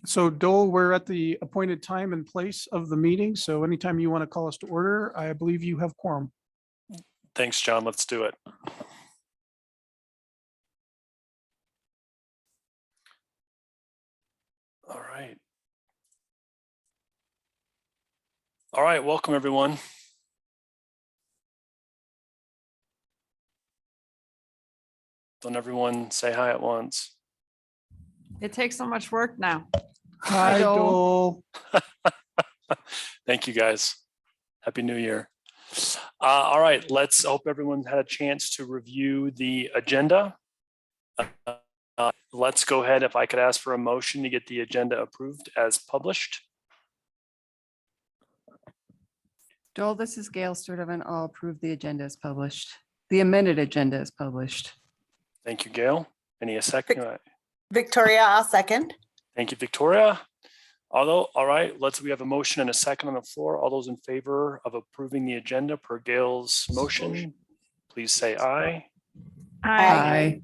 So Dole, we're at the appointed time and place of the meeting. So anytime you want to call us to order, I believe you have quorum. Thanks, John. Let's do it. All right. All right, welcome everyone. Don't everyone say hi at once. It takes so much work now. Hi, Dole. Thank you guys. Happy New Year. All right, let's hope everyone had a chance to review the agenda. Let's go ahead. If I could ask for a motion to get the agenda approved as published. Joel, this is Gail Sturdivant. I'll approve the agenda as published. The amended agenda is published. Thank you, Gail. Any a second? Victoria, I'll second. Thank you, Victoria. All right, we have a motion and a second on the floor. All those in favor of approving the agenda per Gail's motion, please say aye. Aye.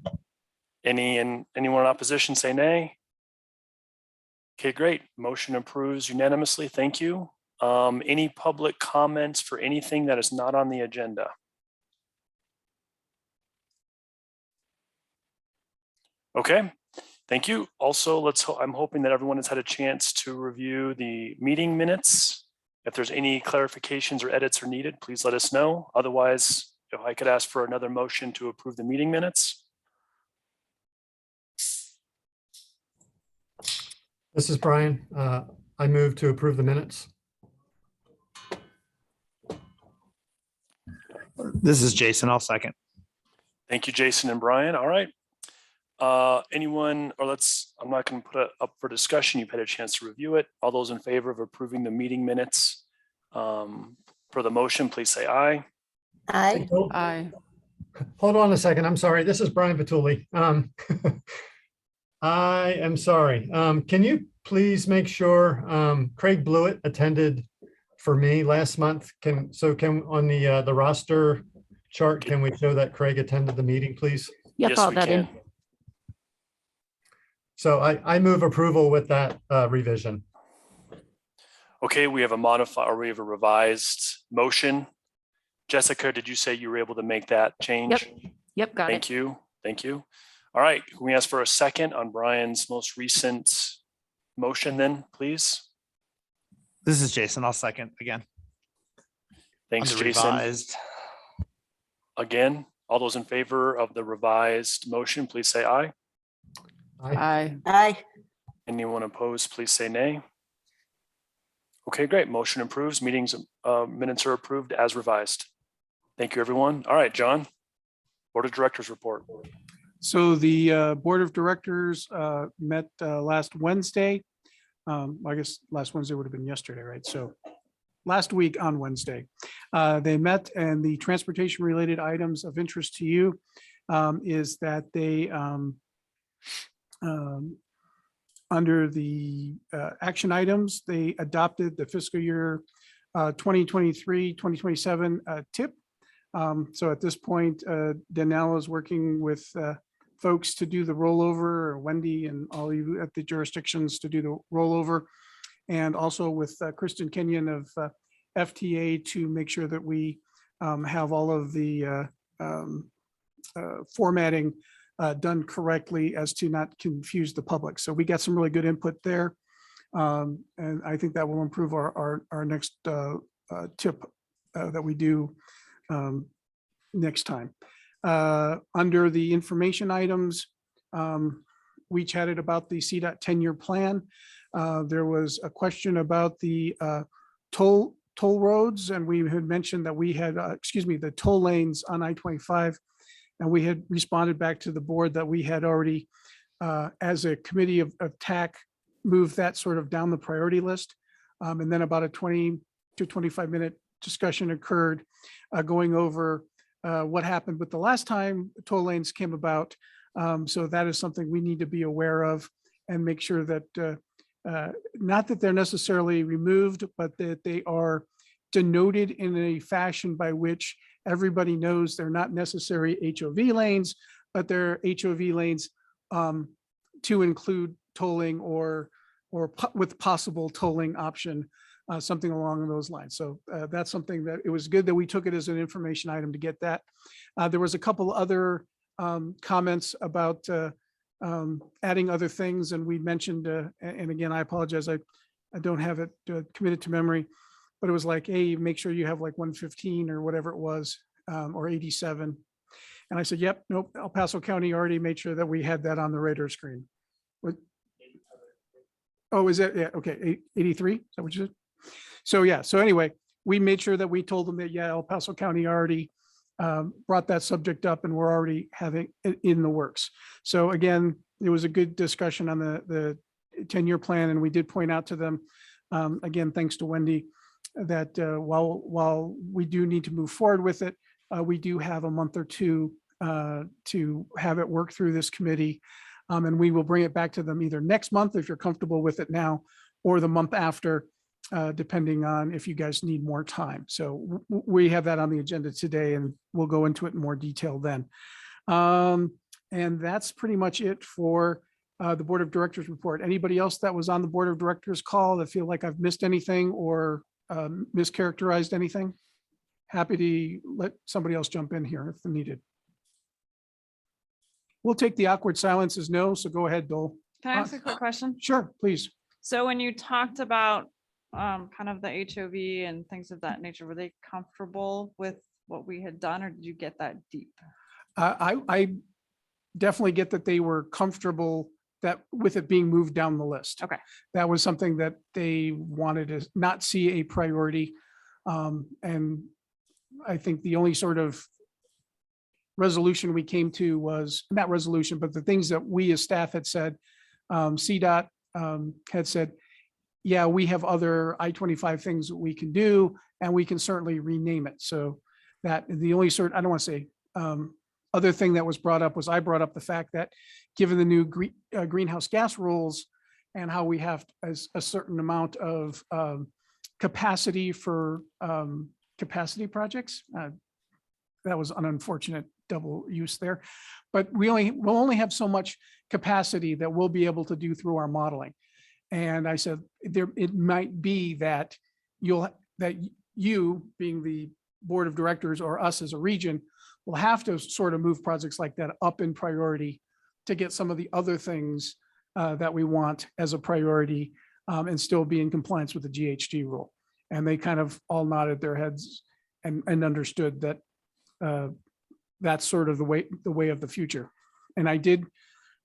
Anyone in opposition say nay? Okay, great. Motion approves unanimously. Thank you. Any public comments for anything that is not on the agenda? Okay, thank you. Also, I'm hoping that everyone has had a chance to review the meeting minutes. If there's any clarifications or edits are needed, please let us know. Otherwise, if I could ask for another motion to approve the meeting minutes. This is Brian. I move to approve the minutes. This is Jason. I'll second. Thank you, Jason and Brian. All right. Anyone, or I'm not going to put it up for discussion. You've had a chance to review it. All those in favor of approving the meeting minutes for the motion, please say aye. Aye. Aye. Hold on a second. I'm sorry. This is Brian Vituli. I am sorry. Can you please make sure Craig Blewett attended for me last month? Can on the roster chart, can we show that Craig attended the meeting, please? Yep, Yes, I'll we that in. can. So I move approval with that revision. Okay, we have a revised motion. Jessica, did you say you were able to make that change? Yep, got Thank you. Thank you. All right, can we ask for a second on Brian's most recent motion then, please? This is Jason. I'll second again. Thanks, On the Jason. revised. Again, all those in favor of the revised motion, please say aye. Aye. Aye. Anyone opposed, please say nay. Okay, great. Motion approves. Minutes are approved as revised. Thank you, everyone. All right, John, Board of Directors report. So the Board of Directors met last Wednesday. I guess last Wednesday would have been yesterday, right? So last week on Wednesday, they met, and the transportation related items of interest to you is that they under the action items, they adopted the fiscal year 2023-2027 TIP. So at this point, Danelle is working with folks to do the rollover, or Wendy and all you at the jurisdictions to do the rollover, and also with Kristen Kenyon of FTA to make sure that we have all of the formatting done correctly as to not confuse the public. So we got some really good input there. And I think that will improve our next tip that we do next time. Under the information items, we chatted about the Cdot 10-year plan. There was a question about the toll roads, and we had mentioned that we had, the toll lanes on I-25. And we had responded back to the board that we had already, as a committee of TAC, moved that sort of down the priority list. And then about a 20 to 25-minute discussion occurred going over what happened with the last time toll lanes came about. So that is something we need to be aware of and make sure that, not that they're necessarily removed, but that they are denoted in a fashion by which everybody knows they're not necessary HOV lanes, but they're HOV lanes to include tolling or or with possible tolling option, something along those lines. So that's something that it was good that we took it as an information item to get that. There was a couple other comments about adding other things, and we mentioned, and again, I apologize, I don't have it committed to memory, but it was like, hey, make sure you have like 115 or whatever it was, or 87. And I said, yep, nope, El Paso County already made sure that we had that on the radar screen. What? Oh, is that, yeah, okay, 83, is that what you said? So, yeah, so anyway, we made sure that we told them that, yeah, El Paso County already brought that subject up and we're already having it in the works. So again, it was a good discussion on the 10-year plan, and we did point out to them, again, thanks to Wendy, that while we do need to move forward with it, we do have a month or two to have it work through this committee. And we will bring it back to them either next month, if you're comfortable with it now, or the month after, depending on if you guys need more time. So we have that on the agenda today, and we'll go into it in more detail then. And that's pretty much it for the Board of Directors report. Anybody else that was on the Board of Directors call that feel like I've missed anything or mischaracterized anything? Happy to let somebody else jump in here if needed. We'll take the awkward silence as no, so go ahead, Dole. Can I ask a quick question? Sure, please. So when you talked about kind of the HOV and things of that nature, were they comfortable with what we had done, or did you get that deep? I definitely get that they were comfortable that with it being moved down the list. Okay. That was something that they wanted to not see a priority. And I think the only sort of resolution we came to was, not resolution, but the things that we as staff had said, Cdot had said, yeah, we have other I-25 things that we can do, and we can certainly rename it. So that the only sort, I don't want to say, other thing that was brought up was I brought up the fact that given the new greenhouse gas rules and how we have a certain amount of capacity for capacity projects, that was an unfortunate double use there, but we'll only have so much capacity that we'll be able to do through our modeling. And I said, it might be that you being the Board of Directors or us as a region will have to sort of move projects like that up in priority to get some of the other things that we want as a priority, and still be in compliance with the GHG rule. And they kind of all nodded their heads and understood that that's sort of the way of the future. And I did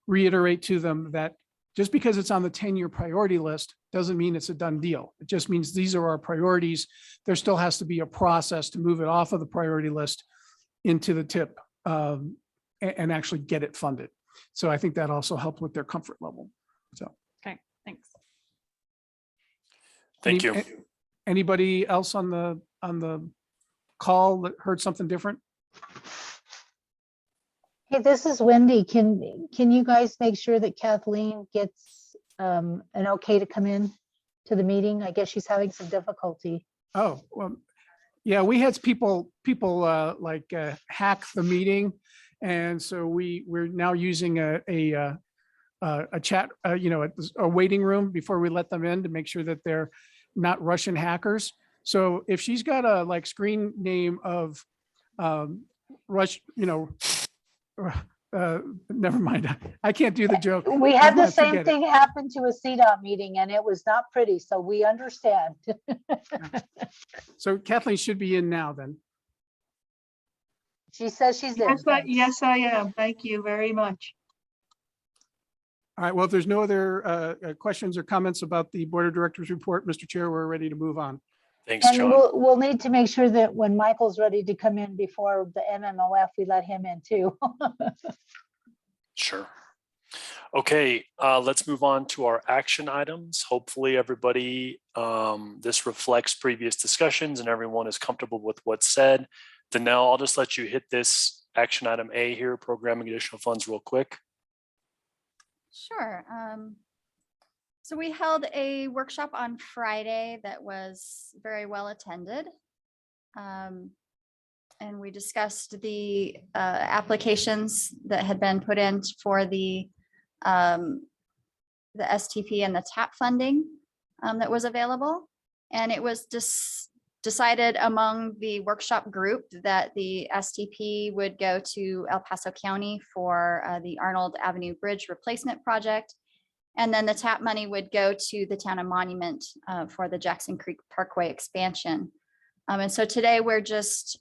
reiterate to them that just because it's on the 10-year priority list doesn't mean it's a done deal. It just means these are our priorities. There still has to be a process to move it off of the priority list into the TIP and actually get it funded. So I think that also helped with their comfort level. So. Okay, thanks. Thank you. Anybody else on the call that heard something different? Hey, this is Wendy. Can you guys make sure that Kathleen gets an okay to come in to the meeting? I guess she's having some difficulty. Oh, well, yeah, we had people hack the meeting. And so we're now using a chat, a waiting room before we let them in to make sure that they're not Russian hackers. So if she's got a screen name of Rush, never mind. I can't do the joke. We had the Forget same it. thing happen to a CDOT meeting and it was not pretty. So we understand. So Kathleen should be in now then. She says she's in. Yes, I am. Thank you very much. All right, well, if there's no other questions or comments about the Board of Directors report, Mr. Chair, we're ready to move on. Thanks, And John. we'll need to make sure that when Michael's ready to come in before the MMOF, we let him in too. Sure. Okay, let's move on to our action items. Hopefully everybody, this reflects previous discussions and everyone is comfortable with what's said. Danelle, I'll just let you hit this action item A here, programming additional funds real quick. Sure. So we held a workshop on Friday that was very well attended. And we discussed the applications that had been put in for the the STP and the TAP funding that was available. And it was decided among the workshop group that the STP would go to El Paso County for the Arnold Avenue Bridge Replacement Project. And then the TAP money would go to the town of Monument for the Jackson Creek Parkway expansion. And so today we're just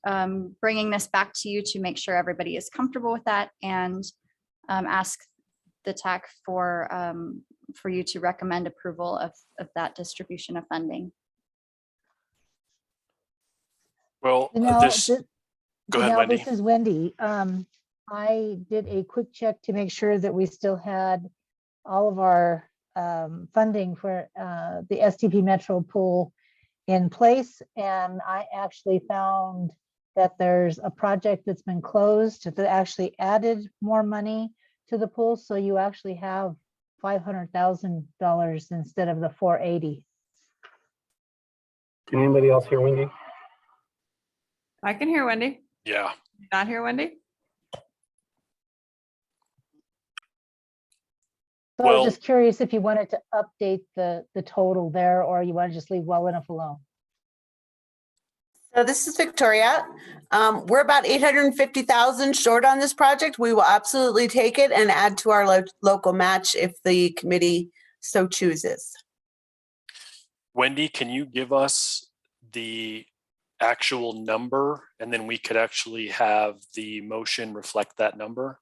bringing this back to you to make sure everybody is comfortable with that and ask the TAC for you to recommend approval of that distribution of funding. Well, go ahead, Wendy. This is Wendy. I did a quick check to make sure that we still had all of our funding for the STP Metro pool in place. And I actually found that there's a project that's been closed that actually added more money to the pool. So you actually have $500,000 instead of the 480. Can anybody else hear Wendy? I can hear Wendy. Yeah. Not hear Wendy? So I Well- was just curious if you wanted to update the total there, or you want to just leave well enough alone. So this is Victoria. We're about 850,000 short on this project. We will absolutely take it and add to our local match if the committee so chooses. Wendy, can you give us the actual number, and then we could actually have the motion reflect that number?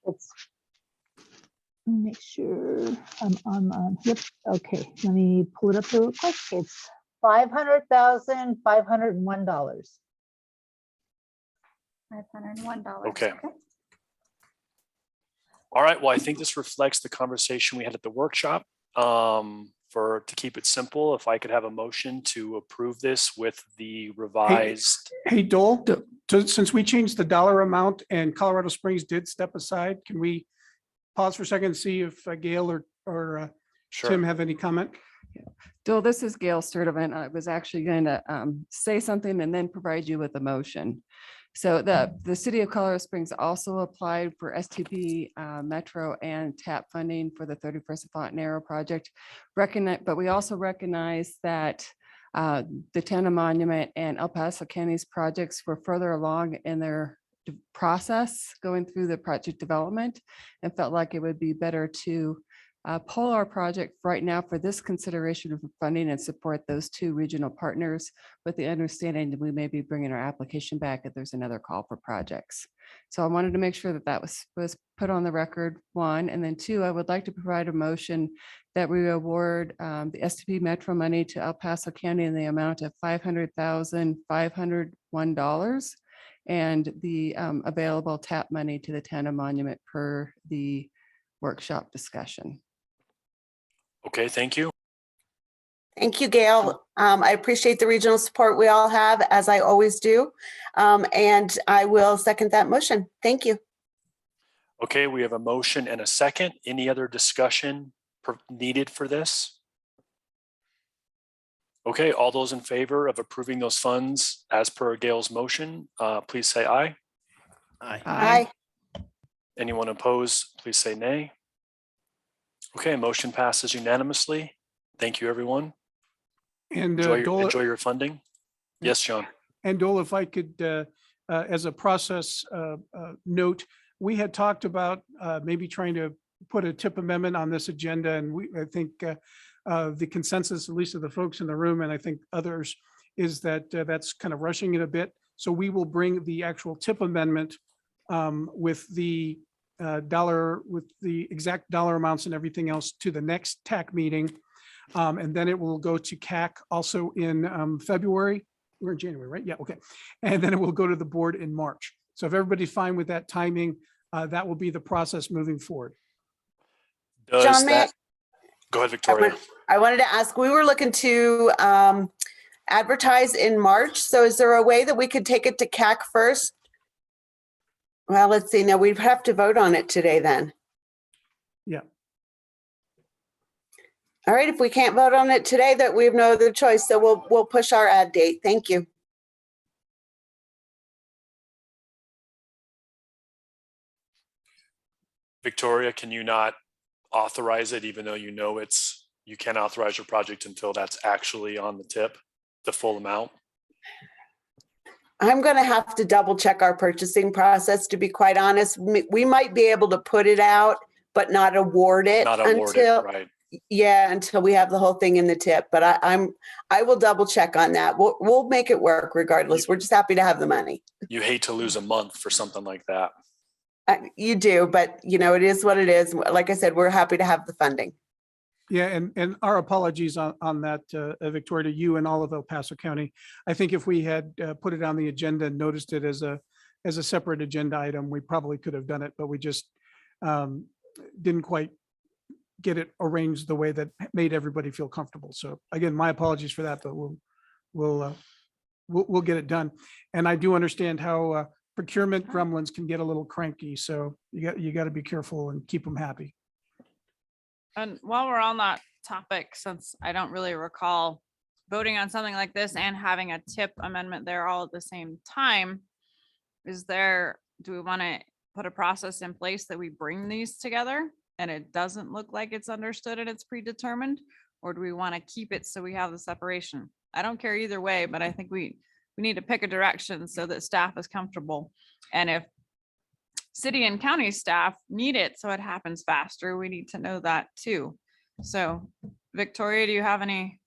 Let's make sure I'm on. Yep. Okay. Let me pull it up real quick. It's $500,501. $501. Okay. All right. Well, I think this reflects the conversation we had at the workshop. To keep it simple, if I could have a motion to approve this with the revised. Hey, Dole, since we changed the dollar amount and Colorado Springs did step aside, can we pause for a second and see if Gail or Sure. Tim have any comment? Dole, this is Gail Sturdivant. I was actually going to say something and then provide you with a motion. So the city of Colorado Springs also applied for STP Metro and TAP funding for the 31st and Fontanero project. But we also recognize that the town of Monument and El Paso County's projects were further along in their process going through the project development, and felt like it would be better to pull our project right now for this consideration of funding and support those two regional partners, with the understanding that we may be bringing our application back if there's another call for projects. So I wanted to make sure that that was put on the record, one, and then two, I would like to provide a motion that we award the STP Metro money to El Paso County in the amount of $500,501 and the available TAP money to the town of Monument per the workshop discussion. Okay, thank you. Thank you, Gail. I appreciate the regional support we all have, as I always do. And I will second that motion. Thank you. Okay, we have a motion and a second. Any other discussion needed for this? Okay, all those in favor of approving those funds as per Gail's motion, please say aye. Aye. Aye. Anyone opposed, please say nay. Okay, motion passes unanimously. Thank you, everyone. And Enjoy your funding. Yes, John. And Dole, if I could, as a process note, we had talked about maybe trying to put a tip amendment on this agenda, and I think the consensus, at least of the folks in the room, and I think others, is that that's kind of rushing it a bit. So we will bring the actual tip amendment with the exact dollar amounts and everything else to the next TAC meeting. And then it will go to CAC also in February. We're in January, right? Yeah, okay. And then it will go to the board in March. So if everybody's fine with that timing, that will be the process moving forward. Does John, that, go ahead, Victoria. I wanted to ask, we were looking to advertise in March. So is there a way that we could take it to CAC first? Well, let's see. Now we'd have to vote on it today then. Yeah. All right. If we can't vote on it today, that we have no other choice. So we'll push our ad date. Thank you. Victoria, can you not authorize it, even though you know you can't authorize your project until that's actually on the tip, the full amount? I'm gonna have to double check our purchasing process, to be quite honest. We might be able to put it out, but not award it Not awarded, until, right? yeah, until we have the whole thing in the tip. But I will double check on that. We'll make it work regardless. We're just happy to have the money. You hate to lose a month for something like that. You do, but you know, it is what it is. Like I said, we're happy to have the funding. Yeah, and our apologies on that, Victoria, to you and all of El Paso County. I think if we had put it on the agenda and noticed it as a separate agenda item, we probably could have done it, but we just didn't quite get it arranged the way that made everybody feel comfortable. So again, my apologies for that, but we'll get it done. And I do understand how procurement gremlins can get a little cranky, so you got to be careful and keep them happy. And while we're on that topic, since I don't really recall voting on something like this and having a tip amendment there all at the same time, do we want to put a process in place that we bring these together and it doesn't look like it's understood and it's predetermined? Or do we want to keep it so we have the separation? I don't care either way, but I think we need to pick a direction so that staff is comfortable. And if city and county staff need it so it happens faster, we need to know that too. So Victoria, do you have any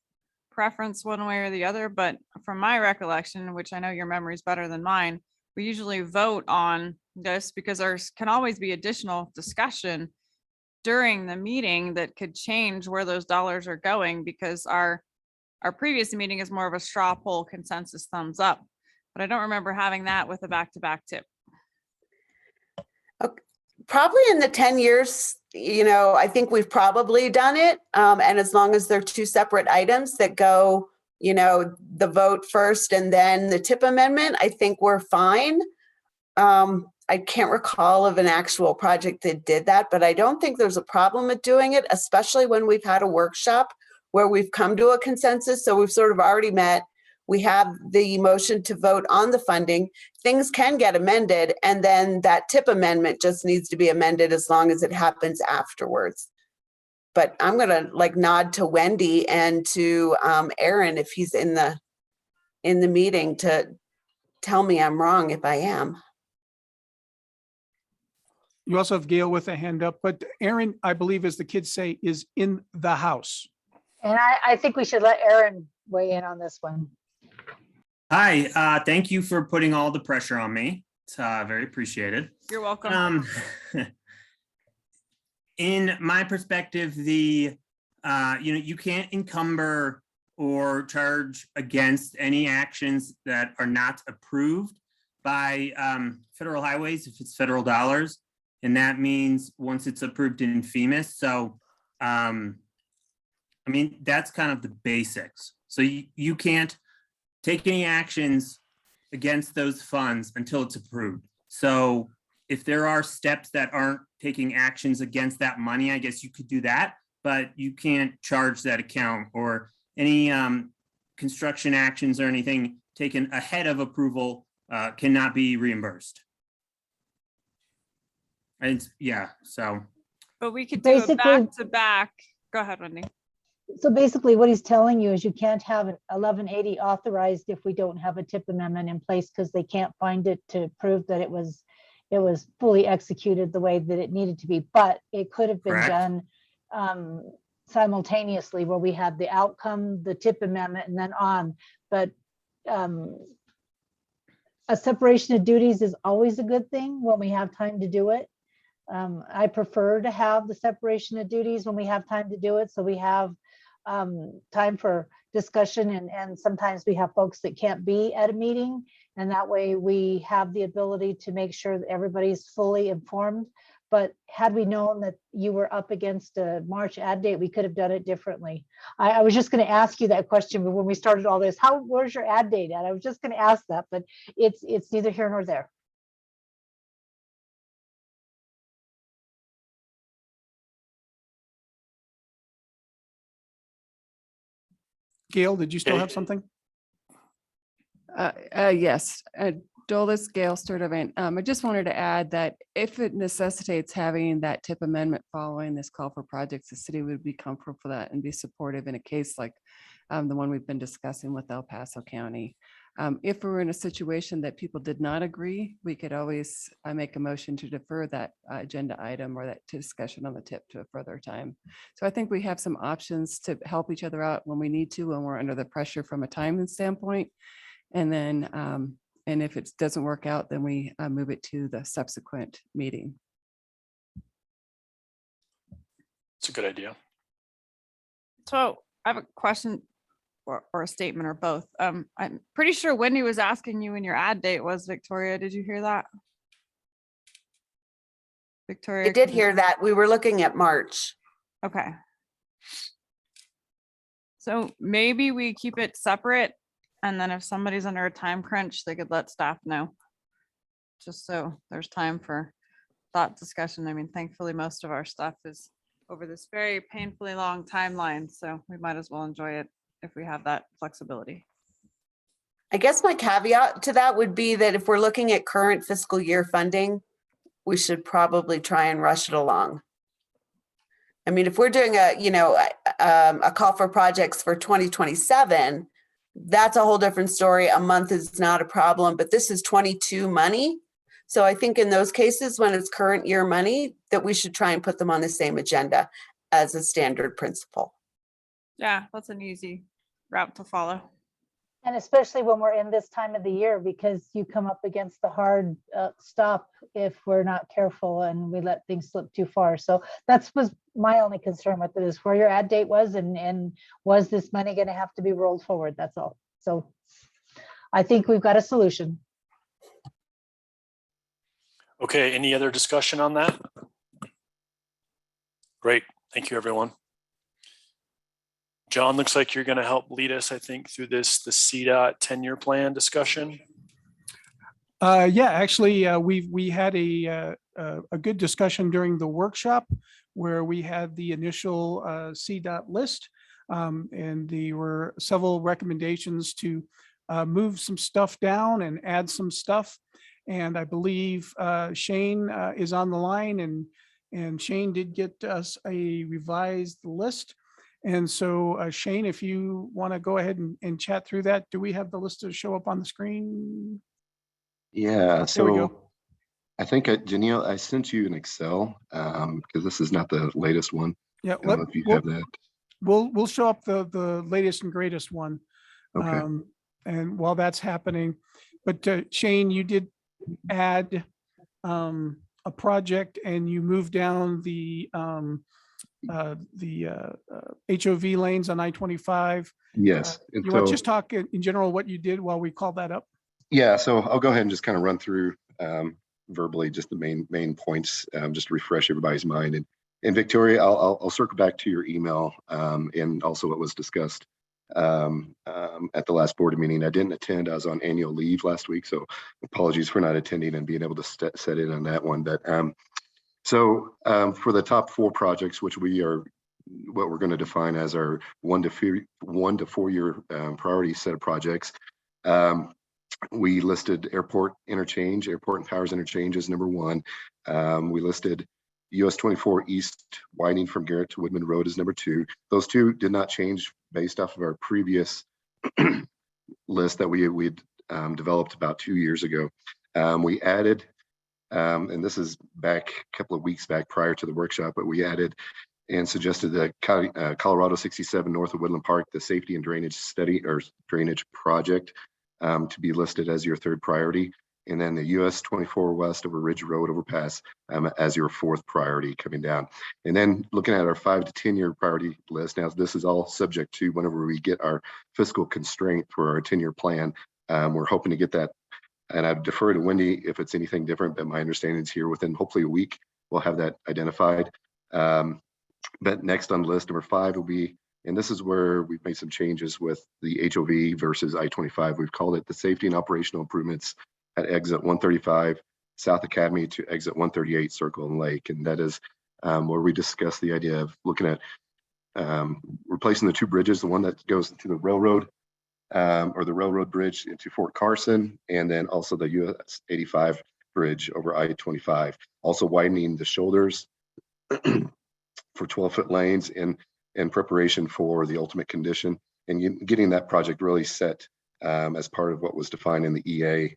preference one way or the other? But from my recollection, which I know your memory is better than mine, we usually vote on this because there can always be additional discussion during the meeting that could change where those dollars are going, because our previous meeting is more of a straw poll consensus thumbs up. But I don't remember having that with a back-to-back tip. Probably in the 10 years, you know, I think we've probably done it. And as long as they're two separate items that go, you know, the vote first and then the tip amendment, I think we're fine. I can't recall of an actual project that did that, but I don't think there's a problem with doing it, especially when we've had a workshop where we've come to a consensus. So we've sort of already met. We have the motion to vote on the funding. Things can get amended, and then that tip amendment just needs to be amended as long as it happens afterwards. But I'm gonna nod to Wendy and to Aaron if he's in the meeting to tell me I'm wrong if I am. You also have Gail with a hand up, but Aaron, I believe, as the kids say, is in the house. And I think we should let Aaron weigh in on this one. Hi, thank you for putting all the pressure on me. It's very appreciated. You're welcome. In my perspective, you can't encumber or charge against any actions that are not approved by federal highways if it's federal dollars. And that means once it's approved in FEMA. So, that's kind of the basics. So you can't take any actions against those funds until it's approved. So if there are steps that aren't taking actions against that money, I guess you could do that, but you can't charge that account, or any construction actions or anything taken ahead of approval cannot be reimbursed. And so. But we could do a Basically- back-to-back. Go ahead, Wendy. So basically what he's telling you is you can't have an 1180 authorized if we don't have a tip amendment in place, because they can't find it to prove that it was fully executed the way that it needed to be. But it could have been Correct. done simultaneously, where we had the outcome, the tip amendment, and then on. But a separation of duties is always a good thing when we have time to do it. I prefer to have the separation of duties when we have time to do it, so we have time for discussion, and sometimes we have folks that can't be at a meeting, and that way we have the ability to make sure that everybody's fully informed. But had we known that you were up against a March ad date, we could have done it differently. I was just going to ask you that question, but when we started all this, where's your ad date at? I was just going to ask that, but it's neither here nor there. Gail, did you still have something? Yes, Joel, this is Gail Sturdivant. I just wanted to add that if it necessitates having that tip amendment following this call for projects, the city would be comfortable for that and be supportive in a case like the one we've been discussing with El Paso County. If we're in a situation that people did not agree, we could always make a motion to defer that agenda item or that discussion on the tip to a further time. So I think we have some options to help each other out when we need to, when we're under the pressure from a timing standpoint. And then, and if it doesn't work out, then we move it to the subsequent meeting. It's a good idea. So I have a question or a statement or both. I'm pretty sure Wendy was asking you when your ad date was, Victoria. Did you hear that? Victoria? I did hear that. We were looking at March. Okay. So maybe we keep it separate, and then if somebody's under a time crunch, they could let staff know. Just so there's time for thought discussion. I mean, thankfully, most of our stuff is over this very painfully long timeline, so we might as well enjoy it if we have that flexibility. I guess my caveat to that would be that if we're looking at current fiscal year funding, we should probably try and rush it along. I mean, if we're doing a call for projects for 2027, that's a whole different story. A month is not a problem, but this is 22 money. So I think in those cases, when it's current year money, that we should try and put them on the same agenda as a standard principle. Yeah, that's an easy route to follow. And especially when we're in this time of the year, because you come up against the hard stop if we're not careful and we let things slip too far. So that was my only concern with it, is where your ad date was and was this money going to have to be rolled forward? That's all. So I think we've got a solution. Okay, any other discussion on that? Great, thank you, everyone. John, looks like you're going to help lead us, I think, through the Cdot 10-year plan discussion. Yeah, actually, we had a good discussion during the workshop where we had the initial Cdot list, and there were several recommendations to move some stuff down and add some stuff. And I believe Shane is on the line, and Shane did get us a revised list. And so Shane, if you want to go ahead and chat through that, do we have the list to show up on the screen? Yeah, There we so go. I think, Janelle, I sent you an Excel because this is not the latest one. Yeah, I don't know if you have that. We'll show up the latest and greatest one. Okay. And while that's happening, but Shane, you did add a project and you moved down the HOV lanes on I-25. Yes. And You want to so, just talk in general what you did while we call that up? yeah, so I'll go ahead and just kind of run through verbally just the main points, just to refresh everybody's mind. And Victoria, I'll circle back to your email and also what was discussed at the last board meeting. I didn't attend. I was on annual leave last week, so apologies for not attending and being able to set in on that one. But so for the top 4 projects, which what we're going to define as our 1 to 4 year priority set of projects, we listed airport and powers interchange as number 1. We listed US 24 East widening from Garrett to Woodman Road as number 2. Those 2 did not change based off of our previous list that we'd developed about 2 years ago. We added, and this is back a couple of weeks back prior to the workshop, but we added and suggested the Colorado 67 north of Woodland Park, the safety and drainage study or drainage project to be listed as your 3rd priority. And then the US 24 west over Ridge Road overpass as your 4th priority coming down. And then looking at our 5 to 10 year priority list. Now, this is all subject to whenever we get our fiscal constraint for our 10-year plan. We're hoping to get that. And I've deferred to Wendy if it's anything different, but my understanding is here within hopefully a week, we'll have that identified. But next on the list, number 5 will be, and this is where we've made some changes with the HOV versus I-25. We've called it the safety and operational improvements at exit 135 South Academy to exit 138 Circle and Lake. And that is where we discuss the idea of looking at replacing the 2 bridges, the one that goes to the railroad or the railroad bridge into Fort Carson, and then also the US 85 bridge over I-25. Also widening the shoulders for 12-foot lanes in preparation for the ultimate condition, and getting that project really set as part of what was defined in the EA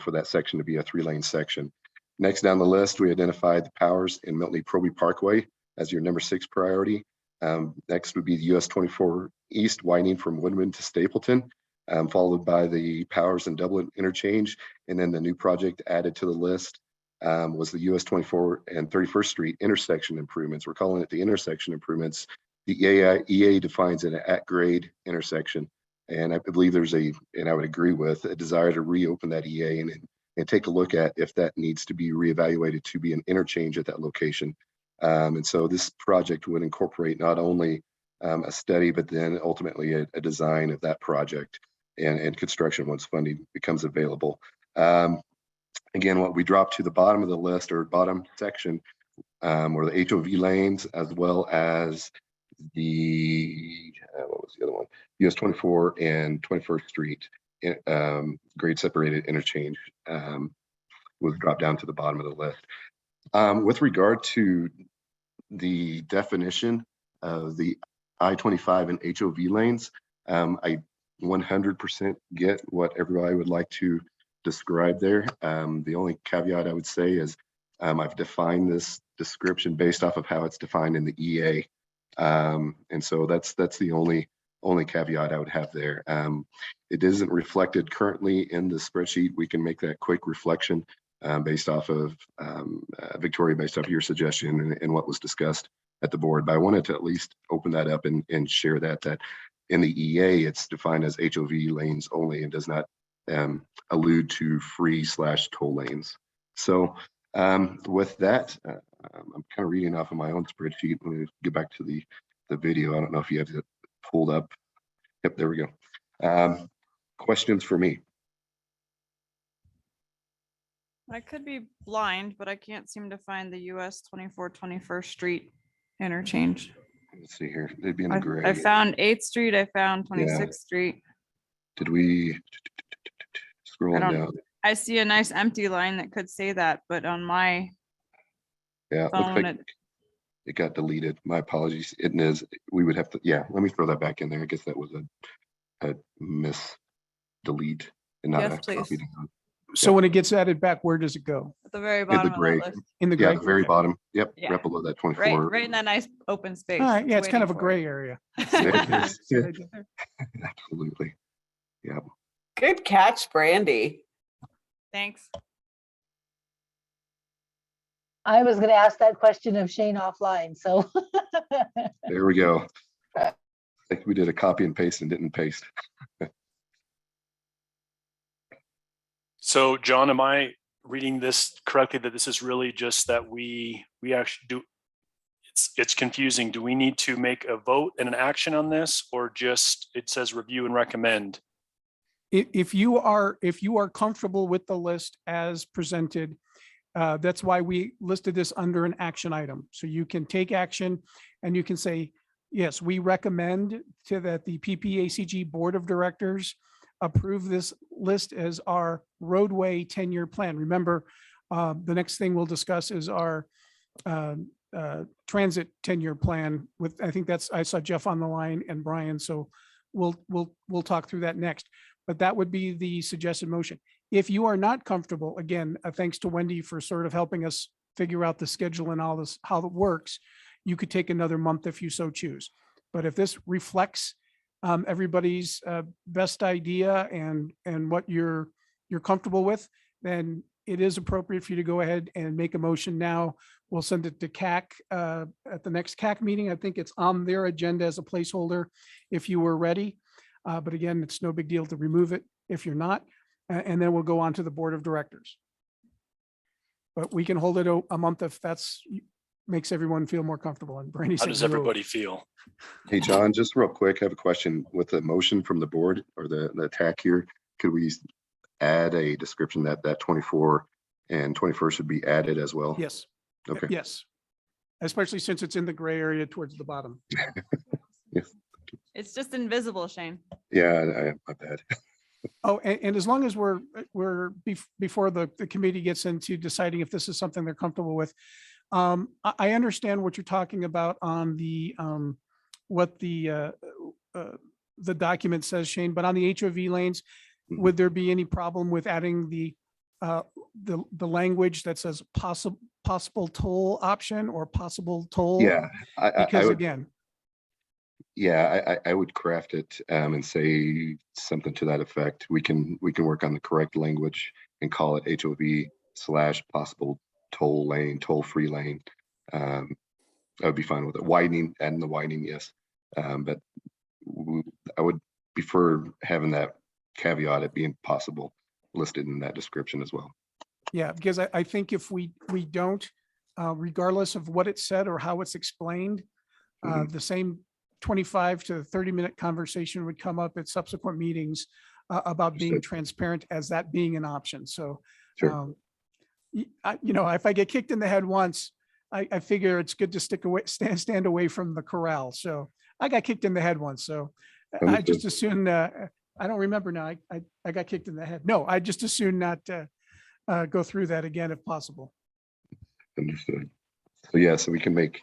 for that section to be a 3-lane section. Next down the list, we identified the Powers and Milton Proby Parkway as your number 6 priority. Next would be the US 24 East widening from Woodman to Stapleton, followed by the Powers and Dublin interchange. And then the new project added to the list was the US 24 and 31st Street intersection improvements. We're calling it the intersection improvements. The EA defines it at grade intersection. And I believe there's and I would agree with, a desire to reopen that EA and take a look at if that needs to be reevaluated to be an interchange at that location. And so this project would incorporate not only a study, but then ultimately a design of that project and construction once funding becomes available. Again, what we drop to the bottom of the list or bottom section were the HOV lanes, as well as the, what was the other one? US 24 and 21st Street grade separated interchange was dropped down to the bottom of the list. With regard to the definition of the I-25 and HOV lanes, I 100% get what everybody would like to describe there. The only caveat I would say is I've defined this description based off of how it's defined in the EA. And so that's the only caveat I would have there. It isn't reflected currently in the spreadsheet. We can make that quick reflection based off of Victoria, based off of your suggestion and what was discussed at the board. But I wanted to at least open that up and share that in the EA, it's defined as HOV lanes only and does not allude to free/toll lanes. So with that, I'm kind of reading off of my own spreadsheet. Let me get back to the video. I don't know if you have it pulled up. Yep, there we go. Questions for me? I could be blind, but I can't seem to find the US 24 21st Street interchange. Let's see here. They'd be in the gray. I found 8th Street. I found 26th Street. Did we scroll down? I see a nice empty line that could say that, but on my Yeah, phone, looks like it got deleted. My apologies. It is. We would have to. Yeah, let me throw that back in there. I guess that was a miss delete and not Yes, a please. copy down. So when it gets added back, where does it go? at the very In bottom the of gray. the list. In the Yeah, gray? the very bottom. Yep, Yeah. right below that 24. Right in that nice open space. All right, yeah, it's kind of a waiting for gray area. Yeah, See what I did there? absolutely. Yeah. Good catch, Brandy. Thanks. I was gonna ask that question of Shane offline, so. There we go. I think we did a copy and paste and didn't paste. So John, am I reading this correctly, that this is really just that we actually do, it's confusing. Do we need to make a vote and an action on this, or just it says review and recommend? If you are comfortable with the list as presented, that's why we listed this under an action item. So you can take action and you can say, yes, we recommend that the PPACG Board of Directors approve this list as our roadway 10-year plan. Remember, the next thing we'll discuss is our transit 10-year plan with, I think I saw Jeff on the line and Brian, so we'll talk through that next. But that would be the suggested motion. If you are not comfortable, again, thanks to Wendy for sort of helping us figure out the schedule and all this, how it works, you could take another month if you so choose. But if this reflects everybody's best idea and what you're comfortable with, then it is appropriate for you to go ahead and make a motion now. We'll send it to CAC at the next CAC meeting. I think it's on their agenda as a placeholder if you were ready. But again, it's no big deal to remove it if you're not. And then we'll go on to the Board of Directors. But we can hold it a month if that's makes everyone feel more comfortable. And Brandy How said does no. everybody feel? Hey, John, just real quick, I have a question. With the motion from the board or the attack here, could we add a description that 24 and 21st should be added as well? Yes. Okay. Yes. Especially since it's in the gray area towards the bottom. Yes. It's just invisible, Shane. Yeah, my bad. Oh, and as long as before the committee gets into deciding if this is something they're comfortable with. I understand what you're talking about on the, what the document says, Shane, but on the HOV lanes, would there be any problem with adding the language that says possible toll option or possible toll? Yeah, I Because would, again, yeah, I would craft it and say something to that effect. We can work on the correct language and call it HOV/possible toll lane, toll-free lane. I would be fine with it. Widening, adding the widening, yes. But I would prefer having that caveat it being possible listed in that description as well. yeah, because I think if we don't, regardless of what it said or how it's explained, the same 25 to 30-minute conversation would come up at subsequent meetings about being Understood. transparent as that being an option. So, Sure. if I get kicked in the head once, I figure it's good to stand away from the corral. So I got kicked in the head once. So I just assume, I don't remember now. I got kicked in the head. No, I just assume not go through that again if possible. Understood. So yeah, so we can make,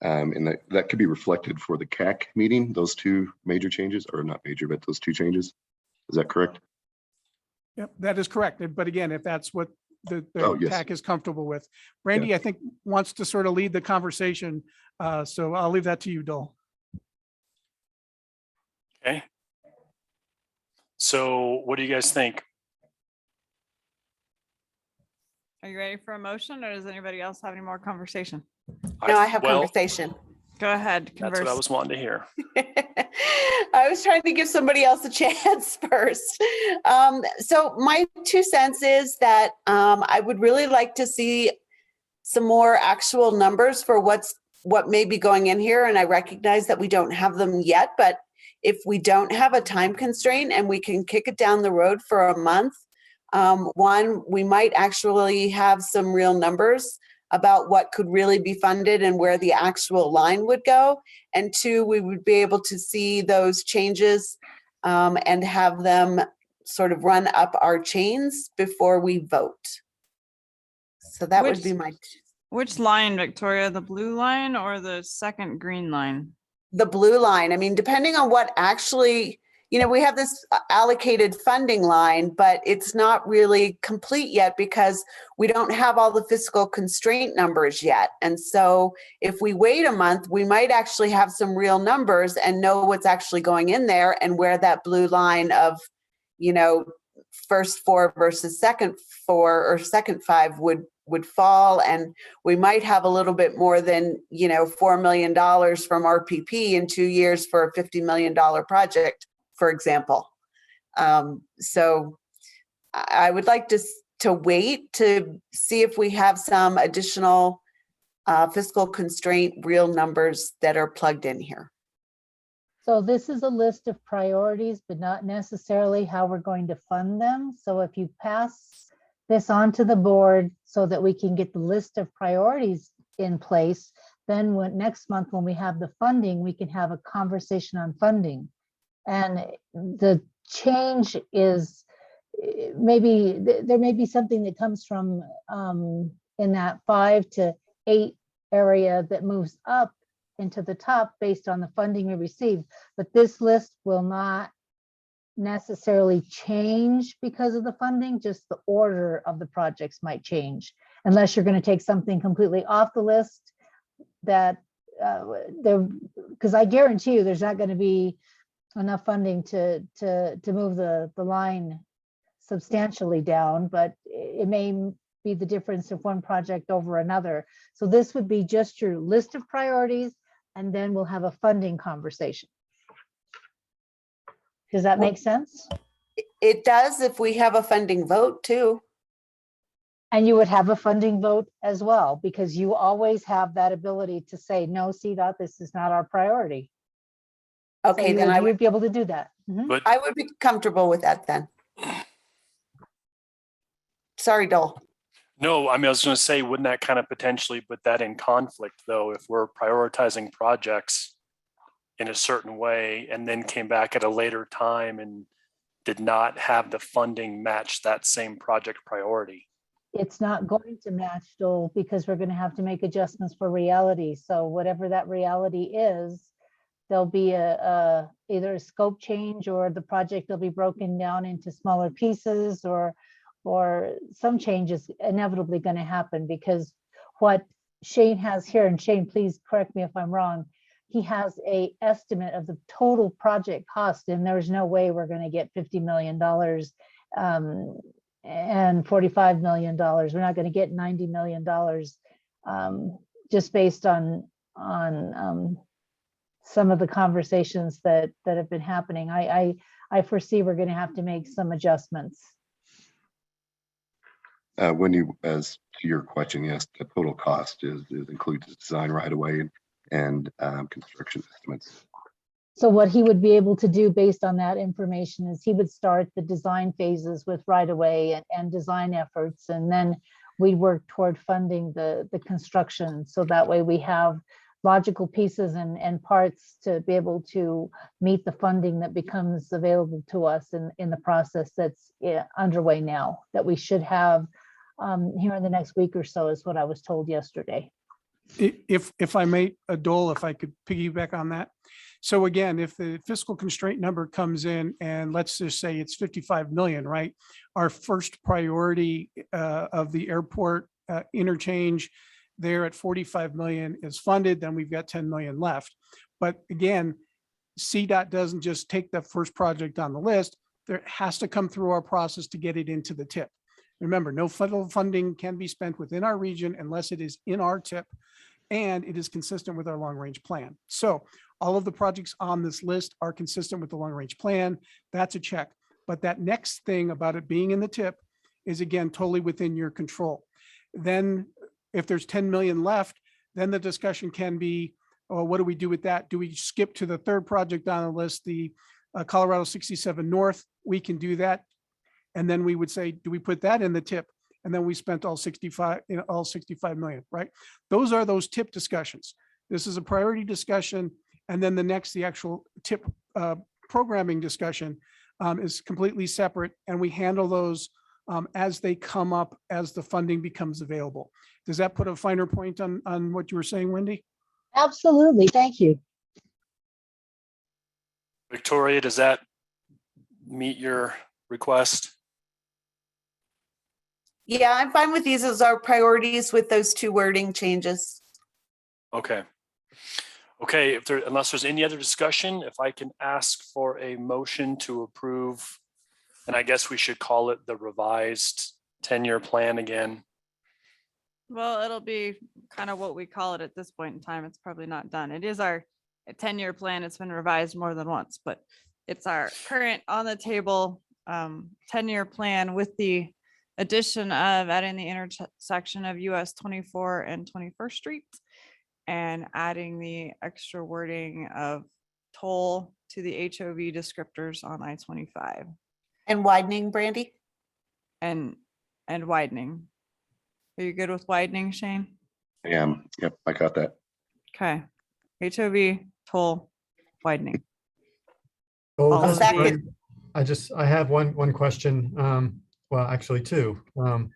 and that could be reflected for the CAC meeting, those two major changes, or not major, but those two changes. Is that correct? Yep, that is correct. But again, if that's what the yes. TAC is comfortable with. Brandy, I think wants to sort of lead the conversation. So I'll leave that to you, Dole. Okay. So what do you guys think? Are you ready for a motion, or does anybody else have any more conversation? No, I have well, conversation. Go ahead. That's what I Converse. was wanting to hear. I was trying to give somebody else a chance first. So my 2 cents is that I would really like to see some more actual numbers for what may be going in here. And I recognize that we don't have them yet, but if we don't have a time constraint and we can kick it down the road for a month, one, we might actually have some real numbers about what could really be funded and where the actual line would go. And 2, we would be able to see those changes and have them sort of run up our chains before we vote. So that would be my, Which line, Victoria? The blue line or the second green line? the blue line. I mean, depending on what actually, we have this allocated funding line, but it's not really complete yet because we don't have all the fiscal constraint numbers yet. And so if we wait a month, we might actually have some real numbers and know what's actually going in there and where that blue line of, first 4 versus second 4 or second 5 would fall. And we might have a little bit more than, $4 million from RPP in 2 years for a $50 million project, for example. So I would like to wait to see if we have some additional fiscal constraint real numbers that are plugged in here. So this is a list of priorities, but not necessarily how we're going to fund them. So if you pass this on to the board so that we can get the list of priorities in place, then next month when we have the funding, we can have a conversation on funding. And the change is maybe there may be something that comes from in that 5 to 8 area that moves up into the top based on the funding we receive. But this list will not necessarily change because of the funding, just the order of the projects might change, unless you're going to take something completely off the list that because I guarantee you there's not going to be enough funding to move the line substantially down, but it may be the difference of one project over another. So this would be just your list of priorities, and then we'll have a funding conversation. Does that make sense? It does if we have a funding vote too. And you would have a funding vote as well, because you always have that ability to say, no, Cdot, this is not our priority. Okay, So then I you would would be able to do that. Mhm. But I would be comfortable with that then. Sorry, Dole. no, I was going to say, wouldn't that kind of potentially put that in conflict though, if we're prioritizing projects in a certain way and then came back at a later time and did not have the funding match that same project priority. It's not going to match, Joel, because we're going to have to make adjustments for reality. So whatever that reality is, there'll be either a scope change, or the project will be broken down into smaller pieces, or some change is inevitably going to happen, because what Shane has here, and Shane, please correct me if I'm wrong, he has a estimate of the total project cost, and there's no way we're going to get $50 million and $45 million. We're not going to get $90 million just based on some of the conversations that have been happening. I foresee we're going to have to make some adjustments. Wendy, as to your question, yes, the total cost includes design right away and construction estimates. So what he would be able to do based on that information is he would start the design phases with right of way and design efforts, and then we work toward funding the construction. So that way we have logical pieces and parts to be able to meet the funding that becomes available to us in the process that's underway now, that we should have here in the next week or so, is what I was told yesterday. If I may, Dole, if I could piggyback on that. So again, if the fiscal constraint number comes in and let's just say it's 55 million, right? Our first priority of the airport interchange there at 45 million is funded, then we've got 10 million left. But again, Cdot doesn't just take the first project on the list. There has to come through our process to get it into the tip. Remember, no federal funding can be spent within our region unless it is in our tip and it is consistent with our long range plan. So all of the projects on this list are consistent with the long range plan. That's a check. But that next thing about it being in the tip is, again, totally within your control. Then if there's 10 million left, then the discussion can be, oh, what do we do with that? Do we skip to the third project on the list, the Colorado 67 North? We can do that. And then we would say, do we put that in the tip? And then we spent all 65 million, right? Those are those tip discussions. This is a priority discussion. And then the actual tip programming discussion is completely separate. And we handle those as they come up, as the funding becomes available. Does that put a finer point on what you were saying, Wendy? Absolutely. Thank you. Victoria, does that meet your request? Yeah, I'm fine with these as our priorities with those two wording changes. Okay. Okay, unless there's any other discussion, if I can ask for a motion to approve, and I guess we should call it the revised 10-year plan again. Well, it'll be kind of what we call it at this point in time. It's probably not done. It is our 10-year plan. It's been revised more than once, but it's our current on the table 10-year plan with the addition of adding the intersection of US 24 and 21st Street and adding the extra wording of toll to the HOV descriptors on I-25. And widening, Brandy? And widening. Are you good with widening, Shane? I am. Yep, I got that. Okay. HOV, toll, widening. Oh, I'll this is second. Brian. I have one question. Well, actually two. Well,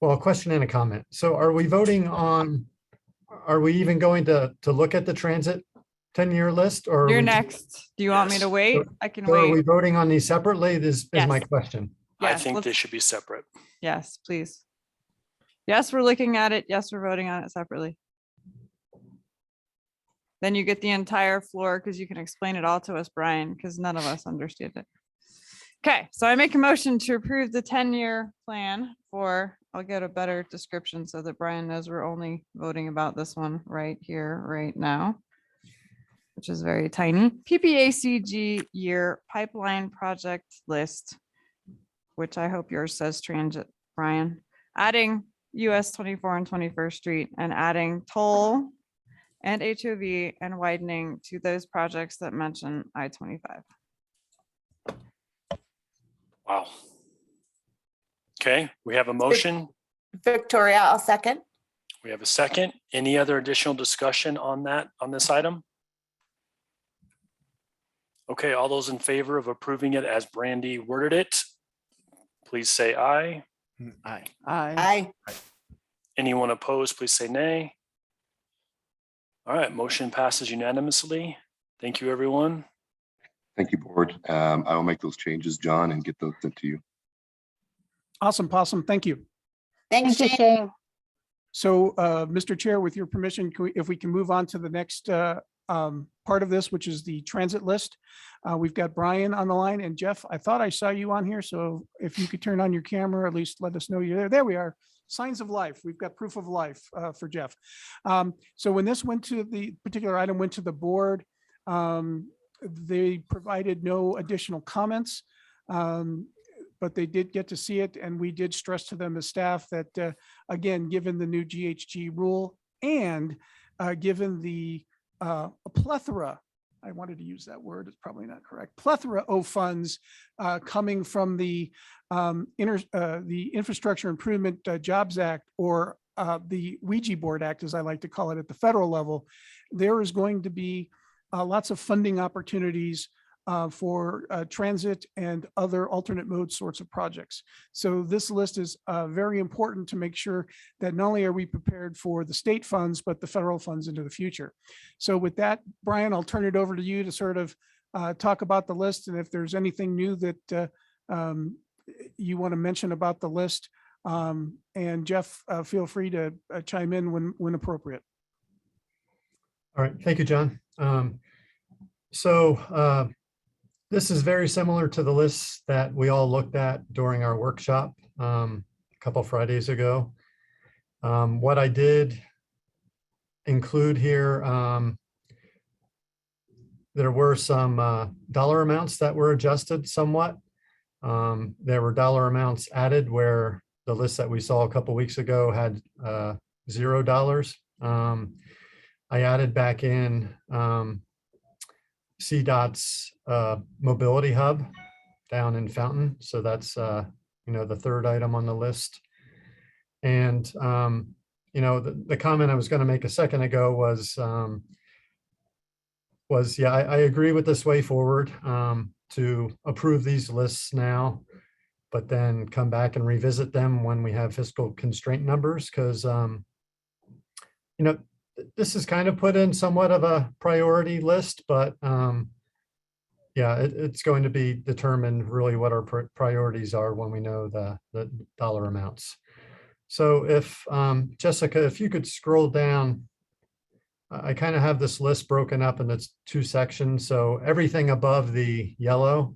a question and a comment. So are we voting on, are we even going to look at the transit 10-year list, or? You're next. Do you want me to wait? I can So are we wait. voting on these separately? This is my Yes. question. I Yes, think they let's- should be separate. Yes, please. Yes, we're looking at it. Yes, we're voting on it separately. Then you get the entire floor because you can explain it all to us, Brian, because none of us understood it. Okay, so I make a motion to approve the 10-year plan for, I'll get a better description so that Brian knows we're only voting about this one right here, right now, which is very tiny. PPACG year pipeline project list, which I hope yours says transit, Brian. Adding US 24 and 21st Street and adding toll and HOV and widening to those projects that mention I-25. Wow. Okay, we have a motion. Victoria, I'll second. We have a second. Any other additional discussion on this item? Okay, all those in favor of approving it as Brandy worded it, please say aye. Aye. Aye. Aye. Anyone opposed, please say nay. All right, motion passes unanimously. Thank you, everyone. Thank you, board. I will make those changes, John, and get those sent to you. Awesome, possum. Thank you. Thanks, Thank you, Shane. Shane. So, Mr. Chair, with your permission, if we can move on to the next part of this, which is the transit list. We've got Brian on the line, and Jeff, I thought I saw you on here. So if you could turn on your camera, at least let us know you're there. There we are. Signs of life. We've got proof of life for Jeff. So when this went to the particular item went to the board, they provided no additional comments. But they did get to see it, and we did stress to them as staff that, again, given the new GHG rule and given the a plethora, I wanted to use that word, it's probably not correct, plethora of funds coming from the Infrastructure Improvement Jobs Act, or the Ouija board Act, as I like to call it, at the federal level, there is going to be lots of funding opportunities for transit and other alternate mode sorts of projects. So this list is very important to make sure that not only are we prepared for the state funds, but the federal funds into the future. So with that, Brian, I'll turn it over to you to sort of talk about the list, and if there's anything new that you want to mention about the list. And Jeff, feel free to chime in when appropriate. All right, thank you, John. This is very similar to the lists that we all looked at during our workshop a couple Fridays ago. What I did include here, there were some dollar amounts that were adjusted somewhat. There were dollar amounts added where the list that we saw a couple weeks ago had $0. I added back in Cdot's mobility hub down in Fountain. So that's, the third item on the list. And, the comment I was going to make a second ago was, yeah, I agree with this way forward to approve these lists now, but then come back and revisit them when we have fiscal constraint numbers, because, this is kind of put in somewhat of a priority list, but yeah, it's going to be determined really what our priorities are when we know the dollar amounts. So if Jessica, if you could scroll down, I kind of have this list broken up in its two sections. So everything above the yellow,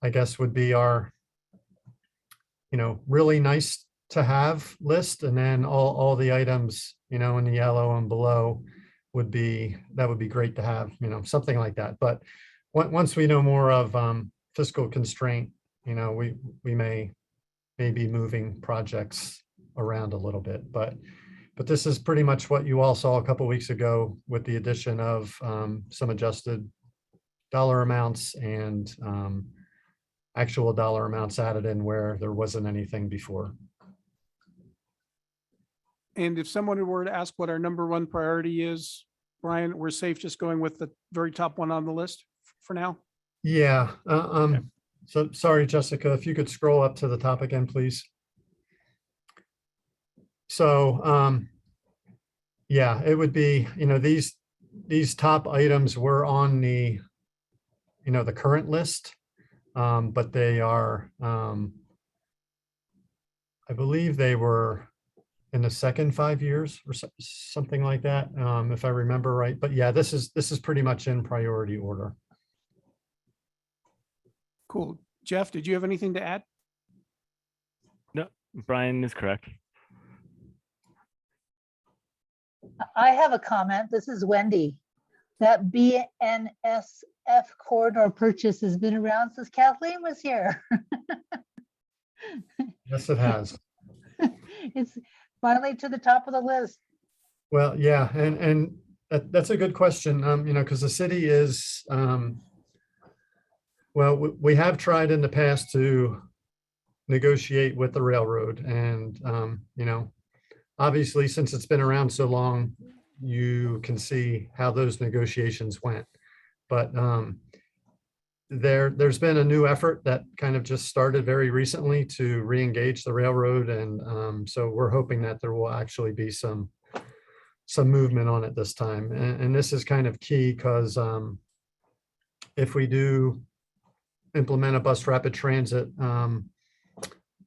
I guess, would be our, really nice to have list, and then all the items, in the yellow and below would be great to have, something like that. But once we know more of fiscal constraint, we may be moving projects around a little bit, but this is pretty much what you all saw a couple weeks ago, with the addition of some adjusted dollar amounts and actual dollar amounts added in where there wasn't anything before. And if someone were to ask what our number one priority is, Brian, we're safe just going with the very top one on the list for now? Yeah. So sorry, Jessica, if you could scroll up to the top again, please. So yeah, it would be, these top items were on the, the current list, but they are, I believe they were in the second 5 years or something like that, if I remember right. But yeah, this is pretty much in priority order. Cool. Jeff, did you have anything to add? No, Brian is correct. I have a comment. This is Wendy. That BNSF corridor purchase has been around since Kathleen was here. Yes, it has. It's finally to the top of the list. Well, yeah, and that's a good question, because the city is, well, we have tried in the past to negotiate with the railroad, and, obviously, since it's been around so long, you can see how those negotiations went. But there's been a new effort that kind of just started very recently to re-engage the railroad. And so we're hoping that there will actually be some movement on it this time. And this is kind of key because if we do implement a bus rapid transit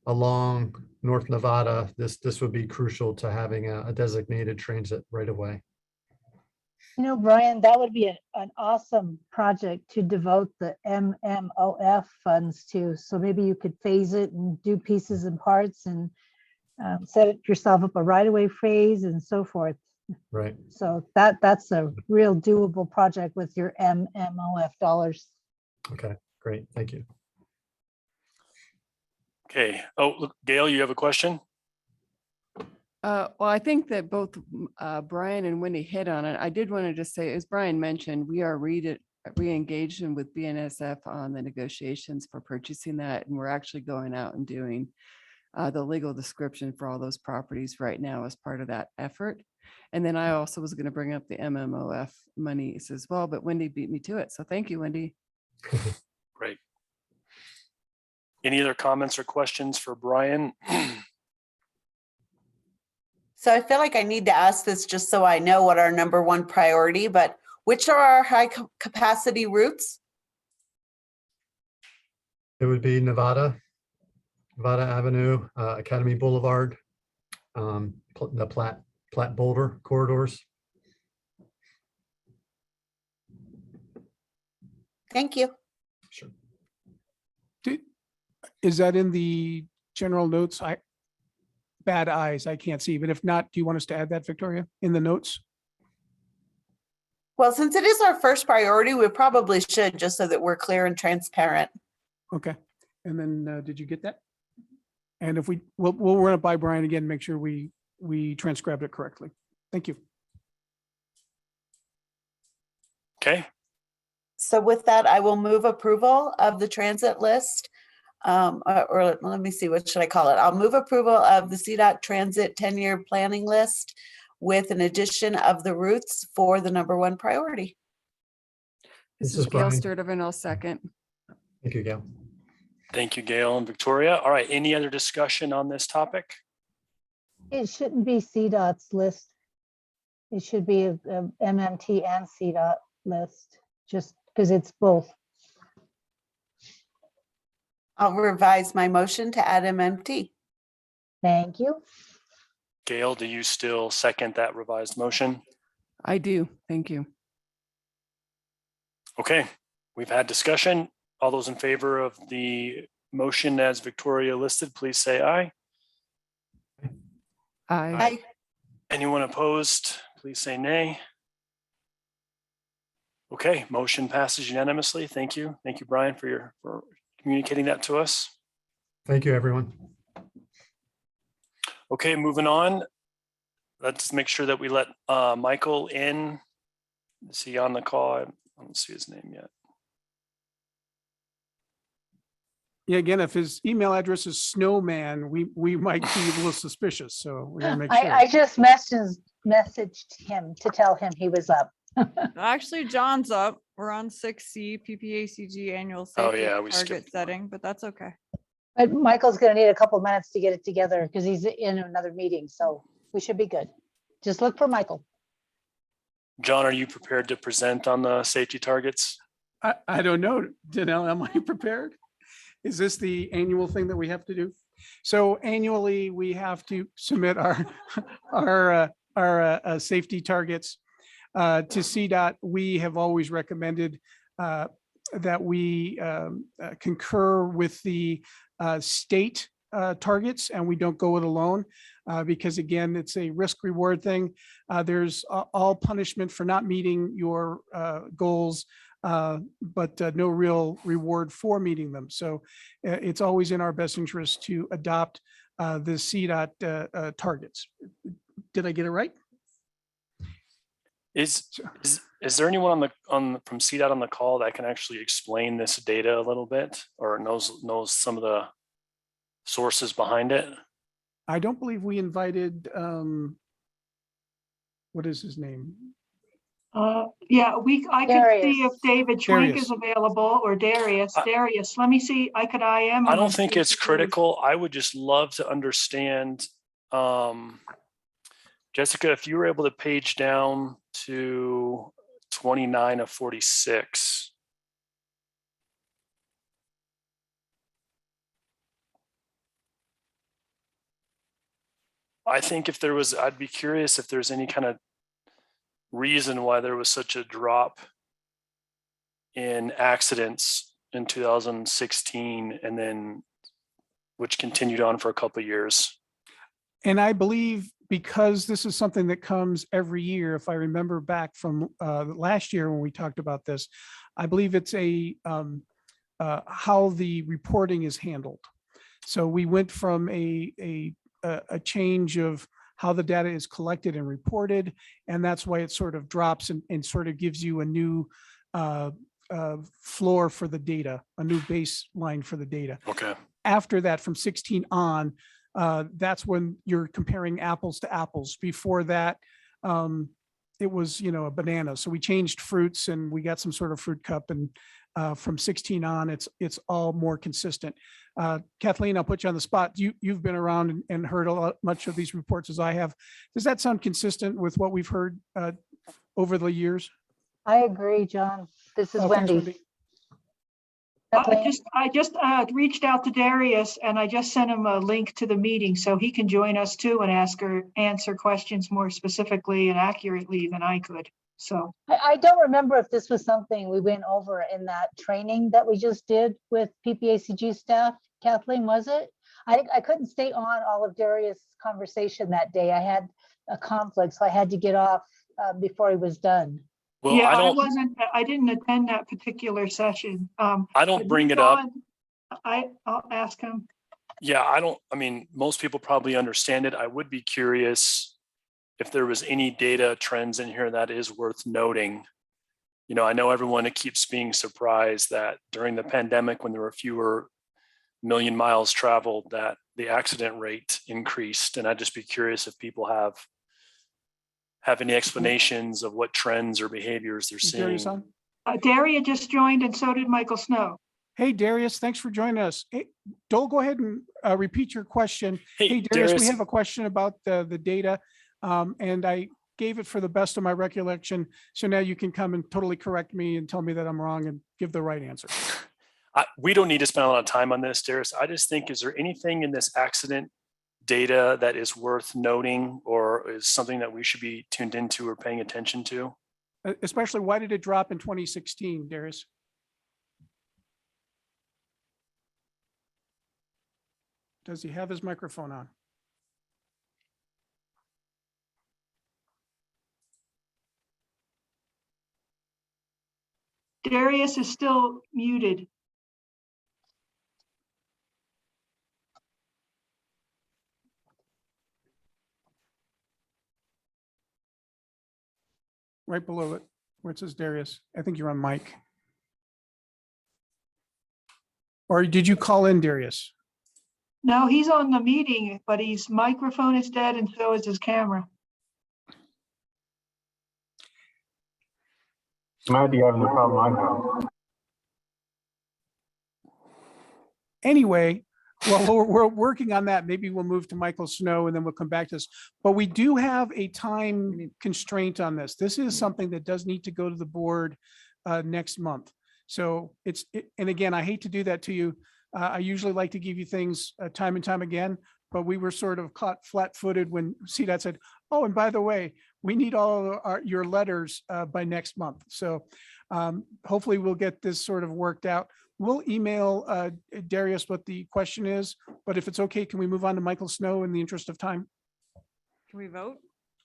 along North Nevada, this would be crucial to having a designated transit right away. You know, Brian, that would be an awesome project to devote the MMOF funds to. So maybe you could phase it and do pieces and parts and set yourself up a right-of-way phase and so forth. Right. So that's a real doable project with your MMOF dollars. Okay, great. Thank you. Okay. Oh, look, Gail, you have a question? Well, I think that both Brian and Wendy hit on it. I did want to just say, as Brian mentioned, we are re-engaged with BNSF on the negotiations for purchasing that. And we're actually going out and doing the legal description for all those properties right now as part of that effort. And then I also was going to bring up the MMOF monies as well, but Wendy beat me to it. So thank you, Wendy. Great. Any other comments or questions for Brian? So I feel like I need to ask this just so I know what our number one priority, but which are our high capacity routes? It would be Nevada Avenue, Academy Boulevard, the Platte Boulder corridors. Thank you. Sure. Is that in the general notes? Bad eyes, I can't see, but if not, do you want us to add that, Victoria, in the notes? Well, since it is our first priority, we probably should, just so that we're clear and transparent. Okay. And then did you get that? And if we'll run it by Brian again, make sure we transcribed it correctly. Thank you. Okay. So with that, I will move approval of the transit list. Or let me see, what should I call it? I'll move approval of the Cdot transit 10-year planning list with an addition of the routes for the number one priority. This is Gail Brian. Sturdivant. I'll second. Thank you, Gail. Thank you, Gail and Victoria. All right. Any other discussion on this topic? It shouldn't be CDOT's list. It should be a MMT and CDOT list, just because it's both. I'll revise my motion to add MMT. Thank you. Gail, do you still second that revised motion? I do. Thank you. Okay. We've had discussion. All those in favor of the motion as Victoria listed, please say aye. Aye. Anyone opposed, please say nay. Okay, motion passes unanimously. Thank you. Thank you, Brian, for communicating that to us. Thank you, everyone. Okay, moving on. Let's make sure that we let Michael in. Is he on the call? I don't see his name yet. Yeah, again, if his email address is snowman, we might be a little suspicious. So we're gonna make sure. I just messaged him to tell him he was up. Actually, John's up. We're on 6C, PPACG annual Oh, safety yeah, we target skipped setting, but that's okay. But Michael's gonna need a couple minutes to get it together because he's in another meeting, so we should be good. Just look for Michael. John, are you prepared to present on the safety targets? I don't know, Danelle, am I prepared? Is this the annual thing that we have to do? So annually, we have to submit our safety targets to CDOT. We have always recommended that we concur with the state targets, and we don't go it alone because, again, it's a risk reward thing. There's all punishment for not meeting your goals, but no real reward for meeting them. So it's always in our best interest to adopt the CDOT targets. Did I get it right? Is there anyone from Cdot on the call that can actually explain this data a little bit, or knows some of the sources behind it? I don't believe we invited, what is his name? Yeah, I could see if Darius. David Schwenk Darius. is available or Darius. Darius, let me see. I am. I him don't and think see if it's he is. critical. I would just love to understand, Jessica, if you were able to page down to 29 of 46. I think if there was, I'd be curious if there's any kind of reason why there was such a drop in accidents in 2016 and then which continued on for a couple of years. And I believe because this is something that comes every year, if I remember back from last year when we talked about this, I believe it's how the reporting is handled. So we went from a change of how the data is collected and reported, and that's why it sort of drops and sort of gives you a new floor for the data, a new baseline for the data. Okay. After that, from 16 on, that's when you're comparing apples to apples. Before that, it was, a banana. So we changed fruits and we got some sort of fruit cup, and from 16 on, it's all more consistent. Kathleen, I'll put you on the spot. You've been around and heard much of these reports as I have. Does that sound consistent with what we've heard over the years? I agree, John. This is Oh, thanks, Wendy. I Kathleen? just reached out to Darius and I just sent him a link to the meeting so he can join us too and answer questions more specifically and accurately than I could. So I don't remember if this was something we went over in that training that we just did with PPACG staff. Kathleen, was it? I couldn't stay on all of Darius' conversation that day. I had a conflict, so I had to get off before he was done. Well, yeah, I didn't attend that particular session. I don't but bring he's it up. I'll ask him. Yeah, I mean, most people probably understand it. I would be curious if there was any data trends in here that is worth noting. I know everyone keeps being surprised that during the pandemic, when there were fewer million miles traveled, that the accident rate increased. And I'd just be curious if people have any explanations of what trends or behaviors they're seeing. Darius on? Daria just joined and so did Michael Snow. Hey, Darius, thanks for joining us. Hey, Dole, go ahead and repeat your question. Hey, Darius, we Darius. have a question about the data, and I gave it for the best of my recollection. So now you can come and totally correct me and tell me that I'm wrong and give the right answer. We don't need to spend a lot of time on this, Darius. I just think, is there anything in this accident data that is worth noting or is something that we should be tuned into or paying attention to? Especially, why did it drop in 2016, Darius? Does he have his microphone on? Darius is still muted. Right below it, where it says Darius. I think you're on mic. Or did you call in, Darius? No, he's on the meeting, but his microphone is dead and so is his camera. Might be having the problem I have. Anyway, well, we're working on that. Maybe we'll move to Michael Snow and then we'll come back to this. But we do have a time constraint on this. This is something that does need to go to the board next month. So and again, I hate to do that to you. I usually like to give you things time and time again, but we were sort of caught flat-footed when Cdot said, oh, and by the way, we need all your letters by next month. So hopefully we'll get this sort of worked out. We'll email Darius what the question is, but if it's okay, can we move on to Michael Snow in the interest of time? Can we vote?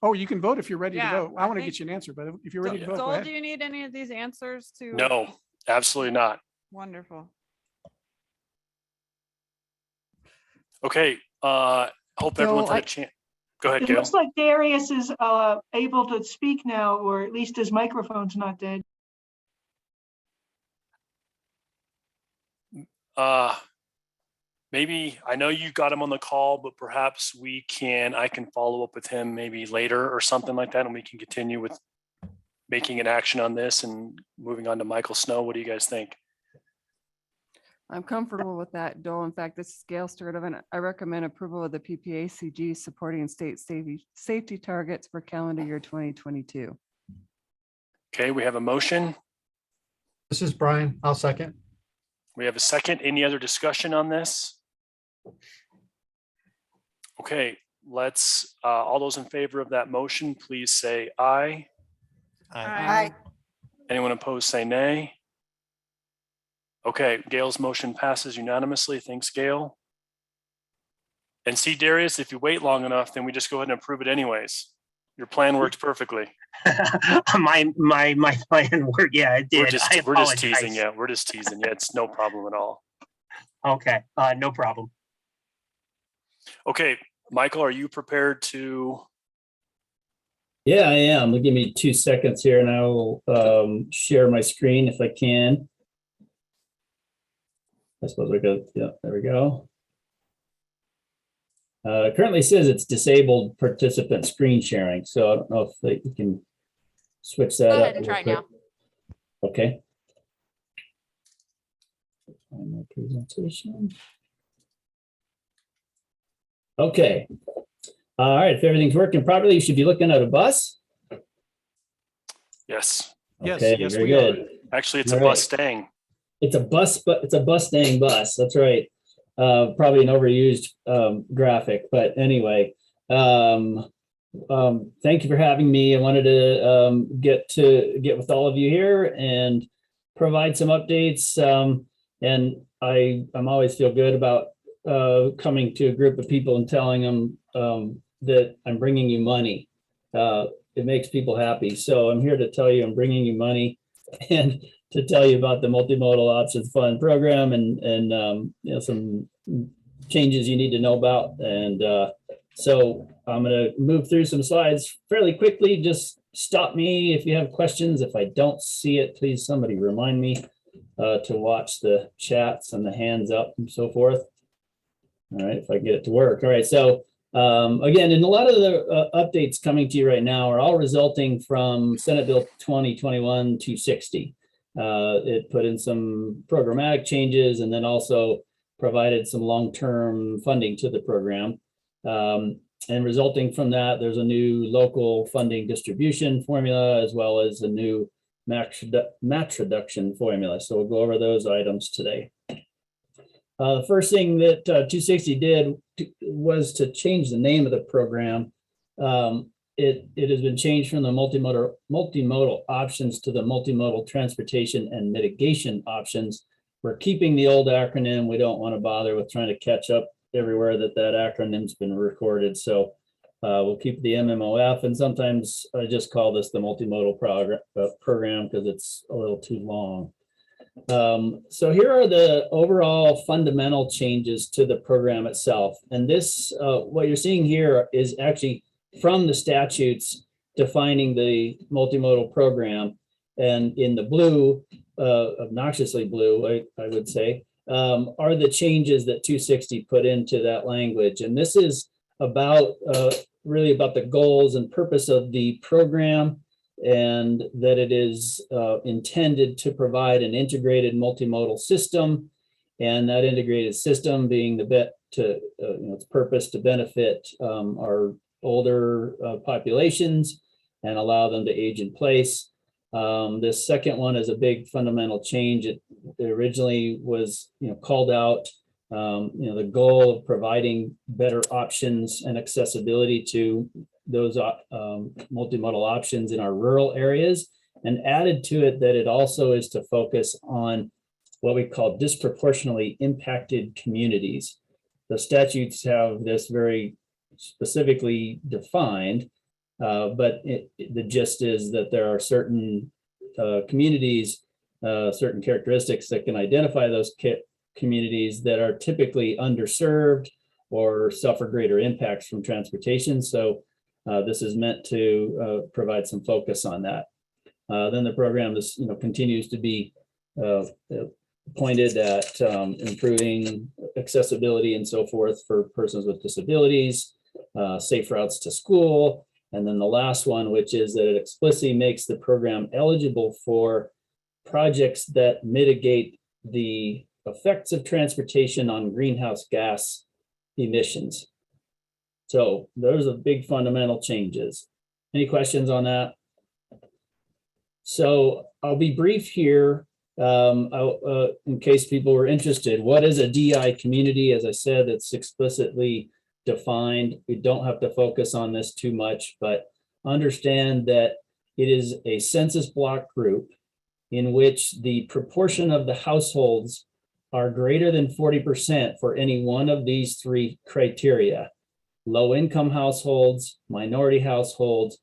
Oh, you can vote if you're ready to Yeah, vote. I I want to think- get you an answer, but if you're ready to vote, go Joel, ahead. do you need any of these answers to? No, absolutely not. Wonderful. Okay, hope everyone's had a chance. Go ahead, It Gail. looks like Darius is able to speak now, or at least his microphone's not dead. Maybe, I know you got him on the call, but perhaps I can follow up with him maybe later or something like that, and we can continue with making an action on this and moving on to Michael Snow? What do you guys think? I'm comfortable with that, Dole. In fact, this is Gail Sturdivant. I recommend approval of the PPACG supporting state safety targets for calendar year 2022. Okay, we have a motion. This is Brian. I'll second. We have a second. Any other discussion on this? Okay, let's, all those in favor of that motion, please say aye. Aye. Anyone opposed, say nay. Okay, Gail's motion passes unanimously. Thanks, Gail. And see, Darius, if you wait long enough, then we just go ahead and approve it anyways. Your plan worked perfectly. my plan worked. Yeah, it did. We're just teasing. apologize. Yeah, we're just teasing. Yeah, it's no problem at all. Okay, no problem. Okay, Michael, are you prepared to? Yeah, I am. Give me 2 seconds here and I will share my screen if I can. I suppose I go, yeah, there we go. It currently says it's disabled participant screen sharing, so I don't know if you can switch that up. Go ahead and try it now. Okay. Find my presentation. Okay. All right, if everything's working properly, you should be looking at a bus. Yes. Okay, Yes, very we are. good. Actually, it's a All right. Mustang. It's a bus, but it's a Mustang bus. That's right. Probably an overused graphic, but anyway. Thank you for having me. I wanted to get with all of you here and provide some updates. And I'm always feel good about coming to a group of people and telling them that I'm bringing you money. It makes people happy. So I'm here to tell you I'm bringing you money and to tell you about the Multimodal Options Fund program and you know, some changes you need to know about. And so I'm going to move through some slides fairly quickly. Just stop me if you have questions. If I don't see it, please somebody remind me to watch the chats and the hands up and so forth. All right, if I get it to work. All right, so again, and a lot of the updates coming to you right now are all resulting from Senate Bill 2021-260. It put in some programmatic changes and then also provided some long-term funding to the program. And resulting from that, there's a new local funding distribution formula as well as a new match reduction formula. So we'll go over those items today. The first thing that 260 did was to change the name of the program. It has been changed from the multimodal options to the multimodal transportation and mitigation options. We're keeping the old acronym. We don't want to bother with trying to catch up everywhere that acronym's been recorded. So we'll keep the MMOF, and sometimes I just call this the multimodal program because it's a little too long. So here are the overall fundamental changes to the program itself. And this, what you're seeing here is actually from the statutes defining the multimodal program. And in the blue, obnoxiously blue, I would say, are the changes that 260 put into that language. And this is about really about the goals and purpose of the program, and that it is intended to provide an integrated multimodal system, and that integrated system being its purpose to benefit our older populations and allow them to age in place. This second one is a big fundamental change. It originally was, called out, the goal of providing better options and accessibility to those multimodal options in our rural areas, and added to it that it also is to focus on what we call disproportionately impacted communities. The statutes have this very specifically defined, but the gist is that there are certain communities, certain characteristics that can identify those communities that are typically underserved or suffer greater impacts from transportation. So this is meant to provide some focus on that. Then the program is, continues to be pointed at improving accessibility and so forth for persons with disabilities, safe routes to school, And then the last one, which is that it explicitly makes the program eligible for projects that mitigate the effects of transportation on greenhouse gas emissions. So those are big fundamental changes. Any questions on that? So I'll be brief here in case people were interested. What is a DI community? As I said, it's explicitly defined. We don't have to focus on this too much, but understand that it is a census block group in which the proportion of the households are greater than 40% for any one of these three criteria: low-income households, minority households,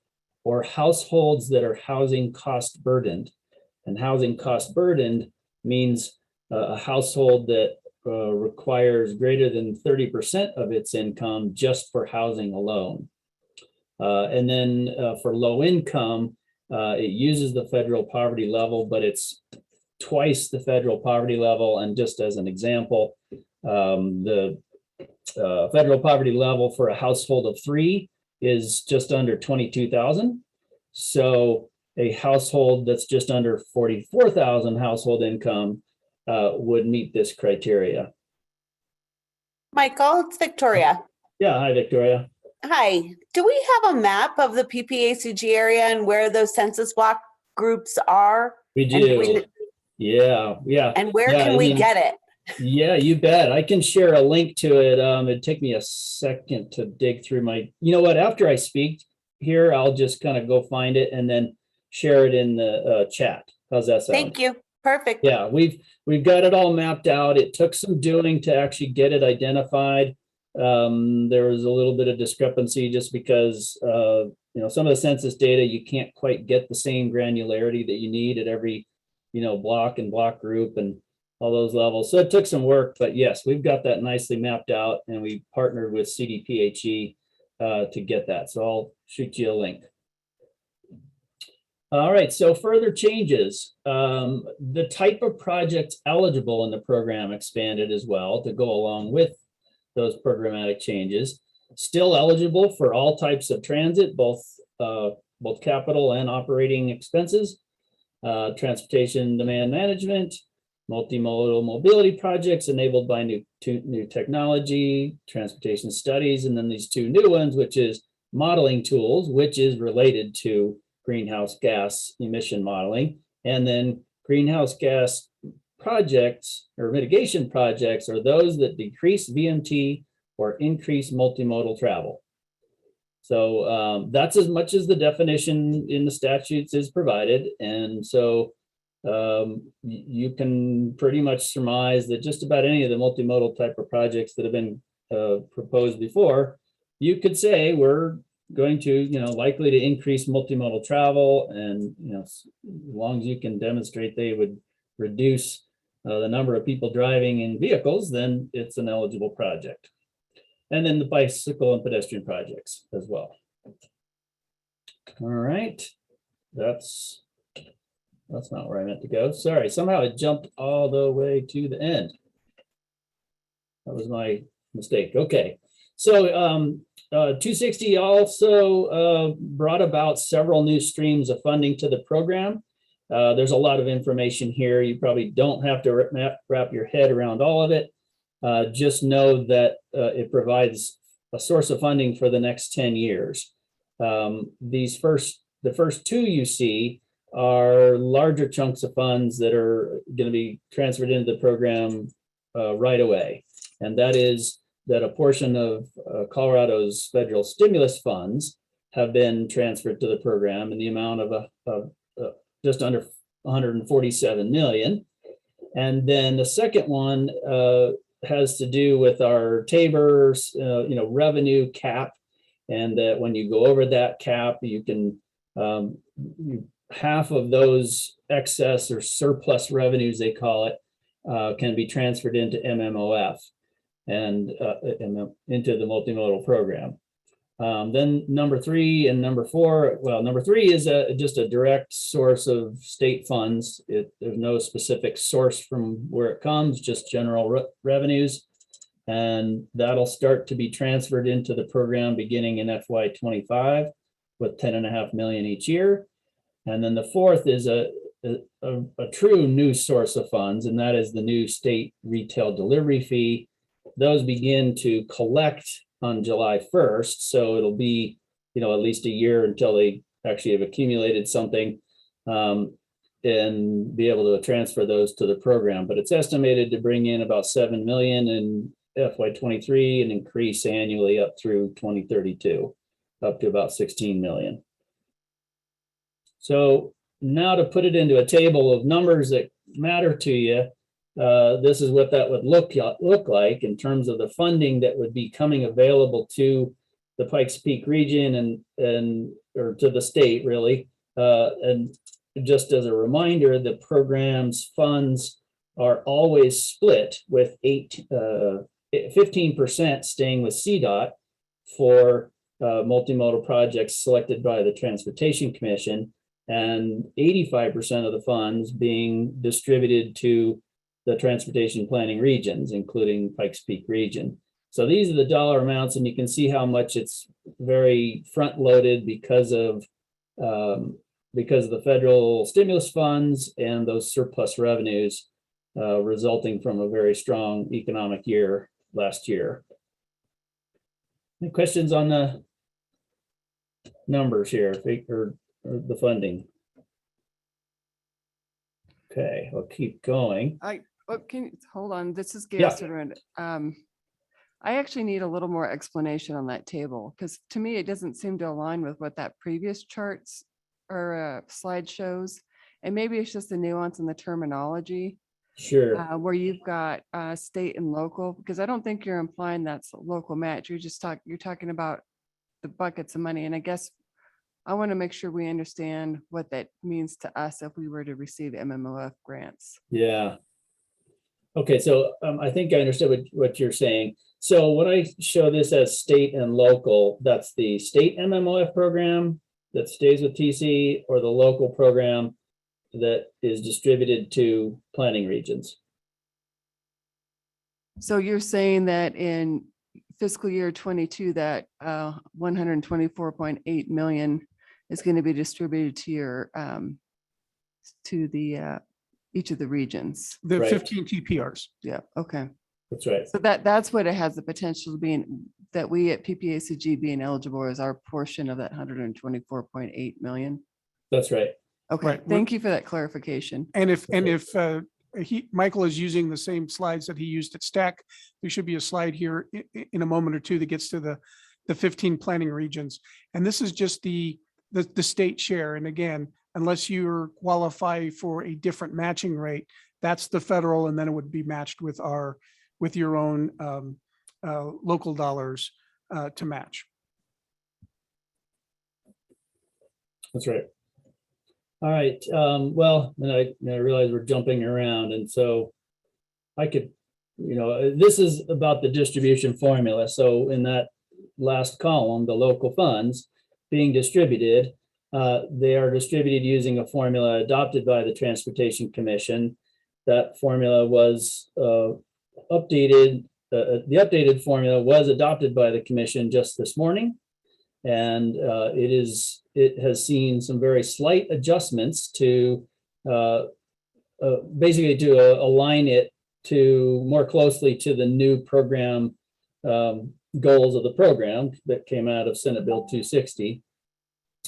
or households that are housing cost burdened. And housing cost burdened means a household that requires greater than 30% of its income just for housing alone. And then for low income, it uses the federal poverty level, but it's twice the federal poverty level. And just as an example, the federal poverty level for a household of 3 is just under 22,000. So a household that's just under 44,000 household income would meet this criteria. Michael, it's Victoria. Yeah, hi, Victoria. Hi. Do we have a map of the PPACG area and where those census block groups are? We do. Yeah. And where Yeah, can we get it? Yeah, you bet. I can share a link to it. It'd take me a second to dig through my, you know what, after I speak here, I'll just kind of go find it and then share it in the chat. How's that sound? Thank you. Perfect. Yeah, we've got it all mapped out. It took some doing to actually get it identified. There was a little bit of discrepancy just because some of the census data, you can't quite get the same granularity that you need at every block and block group and all those levels. So it took some work, but yes, we've got that nicely mapped out, and we partnered with CDPHE to get that. So I'll shoot you a link. All right, so further changes. The type of projects eligible in the program expanded as well to go along with those programmatic changes. Still eligible for all types of transit, both capital and operating expenses, transportation demand management, multimodal mobility projects enabled by new technology, transportation studies, and then these two new ones, which is modeling tools, which is related to greenhouse gas emission modeling, and then greenhouse gas projects or mitigation projects are those that decrease VMT or increase multimodal travel. So that's as much as the definition in the statutes is provided. And so you can pretty much surmise that just about any of the multimodal type of projects that have been proposed before, you could say we're going to, likely to increase multimodal travel, and as long as you can demonstrate they would reduce the number of people driving in vehicles, then it's an eligible project. And then the bicycle and pedestrian projects as well. All right, that's not where I meant to go. Sorry, somehow it jumped all the way to the end. That was my mistake. Okay, so 260 also brought about several new streams of funding to the program. There's a lot of information here. You probably don't have to wrap your head around all of it. Just know that it provides a source of funding for the next 10 years. The first two you see are larger chunks of funds that are going to be transferred into the program right away. And that is that a portion of Colorado's federal stimulus funds have been transferred to the program in the amount of just under 147 million. And then the second one has to do with our Tabor, revenue cap, and that when you go over that cap, you can half of those excess or surplus revenues, they call it, can be transferred into MMOF and into the multimodal program. Then number 3 and number 4, well, number 3 is just a direct source of state funds. There's no specific source from where it comes, just general revenues. And that'll start to be transferred into the program beginning in FY25. with 10.5 million each year. And then the fourth is a true new source of funds, and that is the new state retail delivery fee. Those begin to collect on July 1st. So it'll be, at least a year until they actually have accumulated something, and be able to transfer those to the program. But it's estimated to bring in about 7 million in FY23 and increase annually up through 2032, up to about 16 million. So now to put it into a table of numbers that matter to you, this is what that would look like in terms of the funding that would be coming available to the Pikes Peak region or to the state, really. And just as a reminder, the program's funds are always split with 15% staying with Cdot for multimodal projects selected by the Transportation Commission, and 85% of the funds being distributed to the transportation planning regions, including Pikes Peak region. So these are the dollar amounts, and you can see how much it's very front loaded because of the federal stimulus funds and those surplus revenues resulting from a very strong economic year last year. Any questions on the numbers here or the funding? Okay, I'll keep going. Hold on, this is Gail Yeah. Sutherland. I actually need a little more explanation on that table, because to me, it doesn't seem to align with what that previous charts or slide shows. And maybe it's just a nuance in the terminology. Sure. Where you've got state and local, because I don't think you're implying that's a local match. You're talking about the buckets of money. And I guess I want to make sure we understand what that means to us if we were to receive MMOF grants. Yeah. Okay, so I think I understood what you're saying. So when I show this as state and local, that's the state MMOF program that stays with TC, or the local program that is distributed to planning regions. So you're saying that in fiscal year 22, that 124.8 million is going to be distributed to your each of the regions. The Right. 15 TPRs. Yeah. Okay. That's right. So that's what it has the potential of being, that we at PPACG being eligible as our portion of that 124.8 million. That's right. Okay. Right. Thank you for that clarification. And if Michael is using the same slides that he used at Stack, there should be a slide here in a moment or two that gets to the 15 planning regions. And this is just the state share. And again, unless you qualify for a different matching rate, that's the federal, and then it would be matched with your own local dollars to match. That's right. All right. Well, then I realize we're jumping around, and so I could, this is about the distribution formula. So in that last column, the local funds being distributed, they are distributed using a formula adopted by the Transportation Commission. That formula was updated. The updated formula was adopted by the commission just this morning, and it has seen some very slight adjustments to basically to align it to more closely to the new program goals of the program that came out of Senate Bill 260.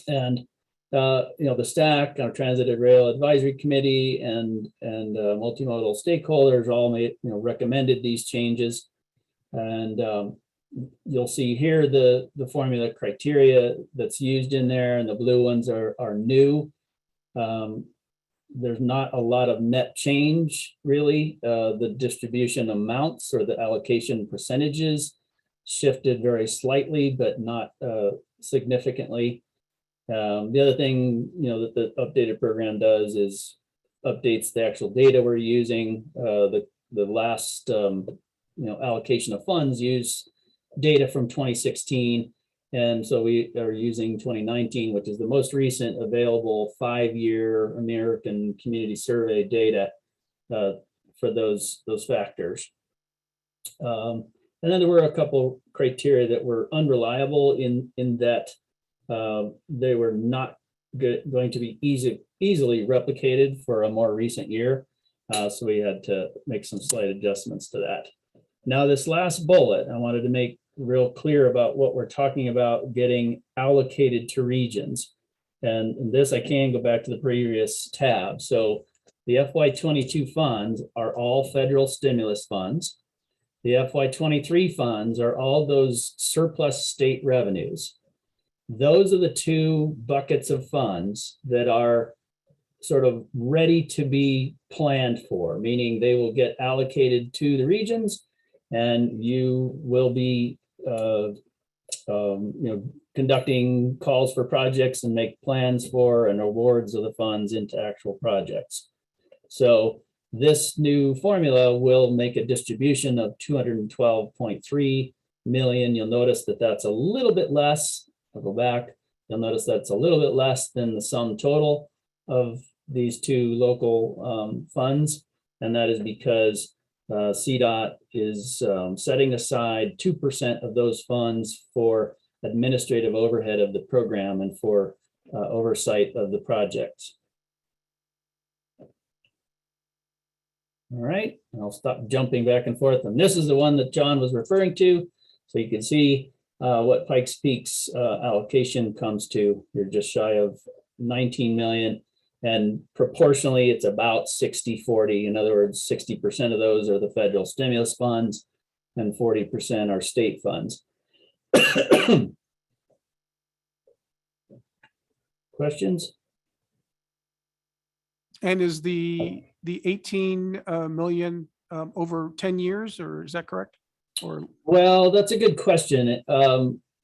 And the STAC, our Transit and Rail Advisory Committee, and multimodal stakeholders all recommended these changes. And you'll see here the formula criteria that's used in there, and the blue ones are new. There's not a lot of net change, really. The distribution amounts or the allocation percentages shifted very slightly, but not significantly. The other thing, that the updated program does is updates the actual data we're using. The last, allocation of funds use data from 2016. And so we are using 2019, which is the most recent available 5-year American Community Survey data for those factors. And then there were a couple criteria that were unreliable in that they were not going to be easily replicated for a more recent year. So we had to make some slight adjustments to that. Now, this last bullet, I wanted to make real clear about what we're talking about getting allocated to regions. And this, I can go back to the previous tab. So the FY22 funds are all federal stimulus funds. The FY23 funds are all those surplus state revenues. Those are the two buckets of funds that are sort of ready to be planned for, meaning they will get allocated to the regions, and you will be conducting calls for projects and make plans for and awards of the funds into actual projects. So this new formula will make a distribution of 212.3 million. You'll notice that that's a little bit less. I'll go back. You'll notice that's a little bit less than the sum total of these two local funds. And that is because Cdot is setting aside 2% of those funds for administrative overhead of the program and for oversight of the projects. All right, I'll stop jumping back and forth. And this is the one that John was referring to. So you can see what Pikes Peak's allocation comes to. You're just shy of 19 million. And proportionally, it's about 60-40. In other words, 60% of those are the federal stimulus funds and 40% are state funds. Questions? And is the 18 million over 10 years, or is that correct? Or Well, that's a good question.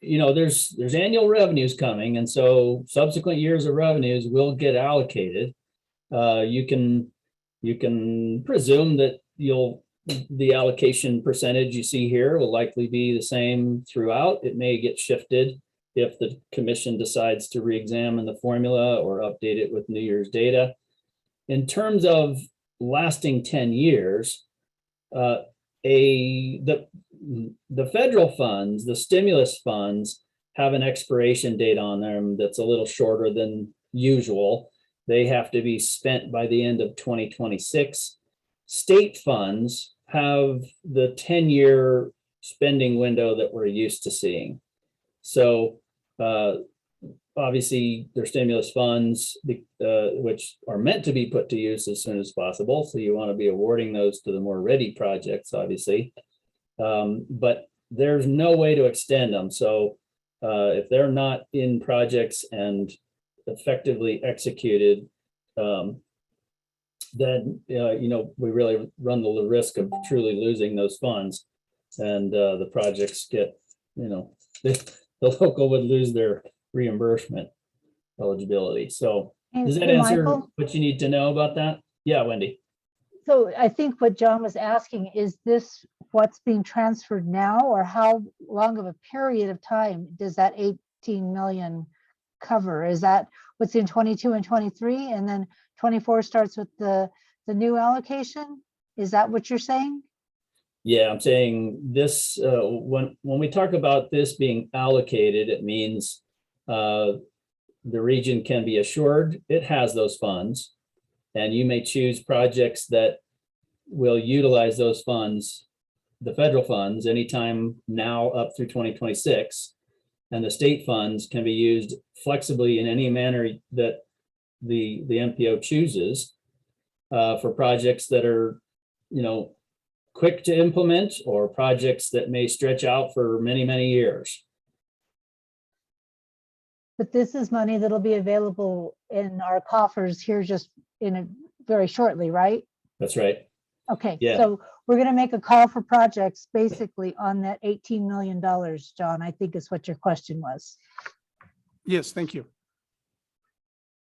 There's annual revenues coming, and so subsequent years of revenues will get allocated. You can presume that the allocation percentage you see here will likely be the same throughout. It may get shifted if the commission decides to re-examine the formula or update it with New Year's data. In terms of lasting 10 years, the federal funds, the stimulus funds, have an expiration date on them that's a little shorter than usual. They have to be spent by the end of 2026. State funds have the 10-year spending window that we're used to seeing. So obviously, they're stimulus funds, which are meant to be put to use as soon as possible. So you want to be awarding those to the more ready projects, obviously. But there's no way to extend them. So if they're not in projects and effectively executed, then we really run the risk of truly losing those funds, and the projects get, the local would lose their reimbursement eligibility. So does that Hey, answer Michael? what you need to know about that? Yeah, Wendy. So I think what John was asking, is this what's being transferred now, or how long of a period of time does that 18 million cover? Is that what's in 22 and 23, and then 24 starts with the new allocation? Is that what you're saying? Yeah, I'm saying this, when we talk about this being allocated, it means the region can be assured it has those funds, and you may choose projects that will utilize those funds, the federal funds, anytime now up through 2026. And the state funds can be used flexibly in any manner that the MPO chooses for projects that are, quick to implement, or projects that may stretch out for many, many years. But this is money that'll be available in our coffers here just very shortly, right? That's right. Okay, Yeah. so we're gonna make a call for projects basically on that $18 million, John, I think is what your question was. yes, thank you.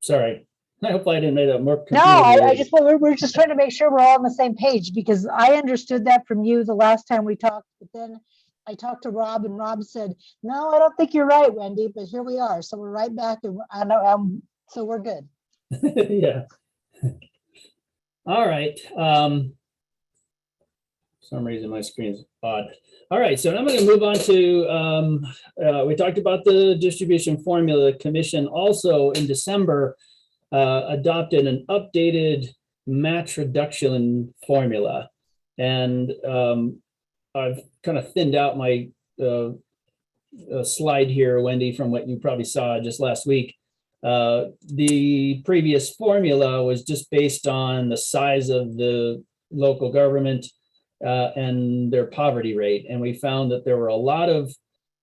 Sorry. I hope I didn't make that more No, confusing. we're just trying to make sure we're all on the same page, because I understood that from you the last time we talked, but then I talked to Rob, and Rob said, no, I don't think you're right, Wendy, but here we are. So we're right back, and I know, so we're good. Yeah. All right. some reason my screen's odd. All right, so I'm going to move on to, we talked about the distribution formula. The commission also in December adopted an updated match reduction formula. And I've kind of thinned out my slide here, Wendy, from what you probably saw just last week. The previous formula was just based on the size of the local government and their poverty rate. And we found that there were a lot of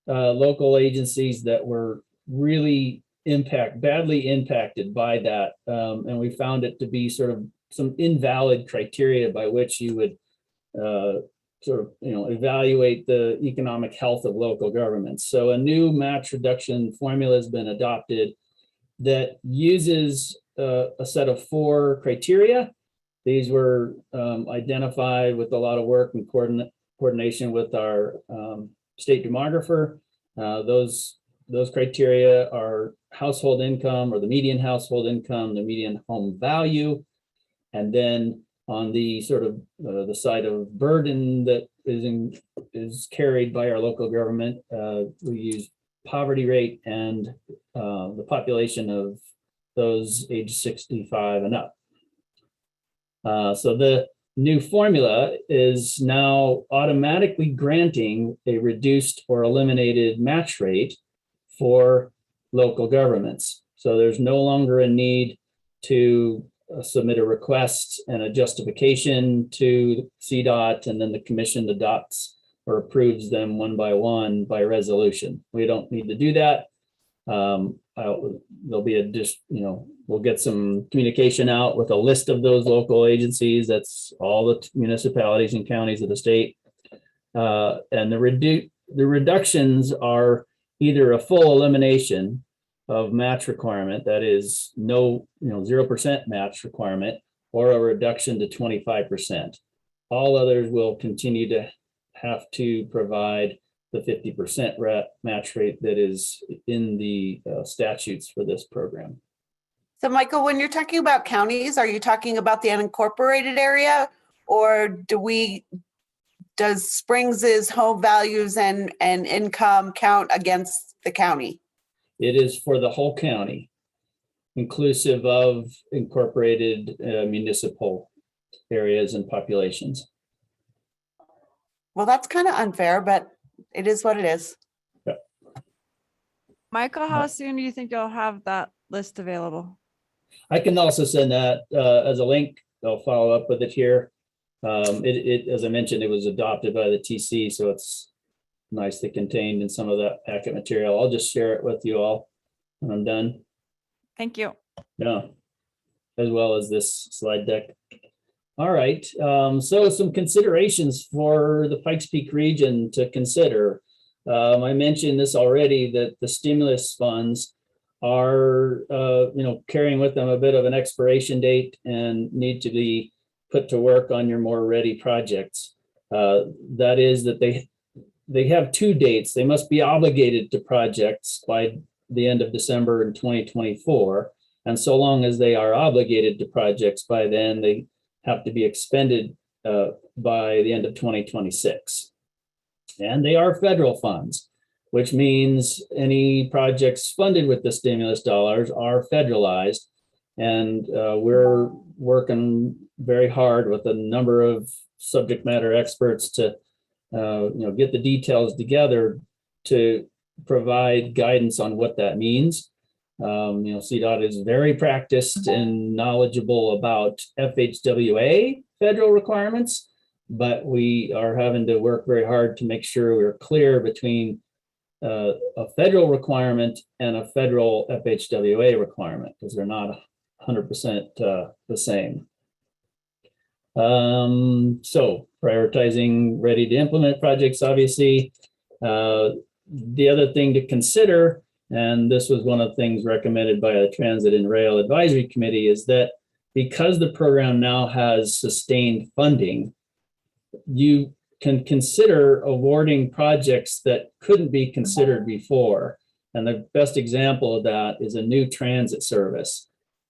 local agencies that were really badly impacted by that. And we found it to be sort of some invalid criteria by which you would sort of, evaluate the economic health of local governments. So a new match reduction formula has been adopted that uses a set of 4 criteria. These were identified with a lot of work and coordination with our state demographer. Those criteria are household income, or the median household income, the median home value, and then on the sort of the side of burden that is carried by our local government, we use poverty rate and the population of those age 65 and up. So the new formula is now automatically granting a reduced or eliminated match rate for local governments. So there's no longer a need to submit a request and a justification to Cdot, and then the commission adopts or approves them one by resolution. We don't need to do that. There'll be we'll get some communication out with a list of those local agencies. That's all the municipalities and counties of the state. And the reductions are either a full elimination of match requirement, that is 0% match requirement, or a reduction to 25%. All others will continue to have to provide the 50% match rate that is in the statutes for this program. So Michael, when you're talking about counties, are you talking about the unincorporated area, or does Springs's home values and income count against the county? It is for the whole county, inclusive of incorporated municipal areas and populations. Well, that's kind of unfair, but it is what it is. Yeah. Michael, how soon do you think you'll have that list available? I can also send that as a link. I'll follow up with it here. As I mentioned, it was adopted by the TC, so it's nicely contained in some of that packet material. I'll just share it with you all when I'm done. Thank you. Yeah, as well as this slide deck. All right, so some considerations for the Pikes Peak region to consider. I mentioned this already, that the stimulus funds are carrying with them a bit of an expiration date and need to be put to work on your more ready projects. That is that they have 2 dates. They must be obligated to projects by the end of December in 2024. And so long as they are obligated to projects by then, they have to be expended by the end of 2026. And they are federal funds, which means any projects funded with the stimulus dollars are federalized. And we're working very hard with a number of subject matter experts to get the details together to provide guidance on what that means. Cdot is very practiced and knowledgeable about FHWA federal requirements, but we are having to work very hard to make sure we're clear between a federal requirement and a federal FHWA requirement, because they're not 100% the same. So prioritizing ready to implement projects, obviously. The other thing to consider, and this was one of the things recommended by the Transit and Rail Advisory Committee, is that because the program now has sustained funding, you can consider awarding projects that couldn't be considered before. And the best example of that is a new transit service.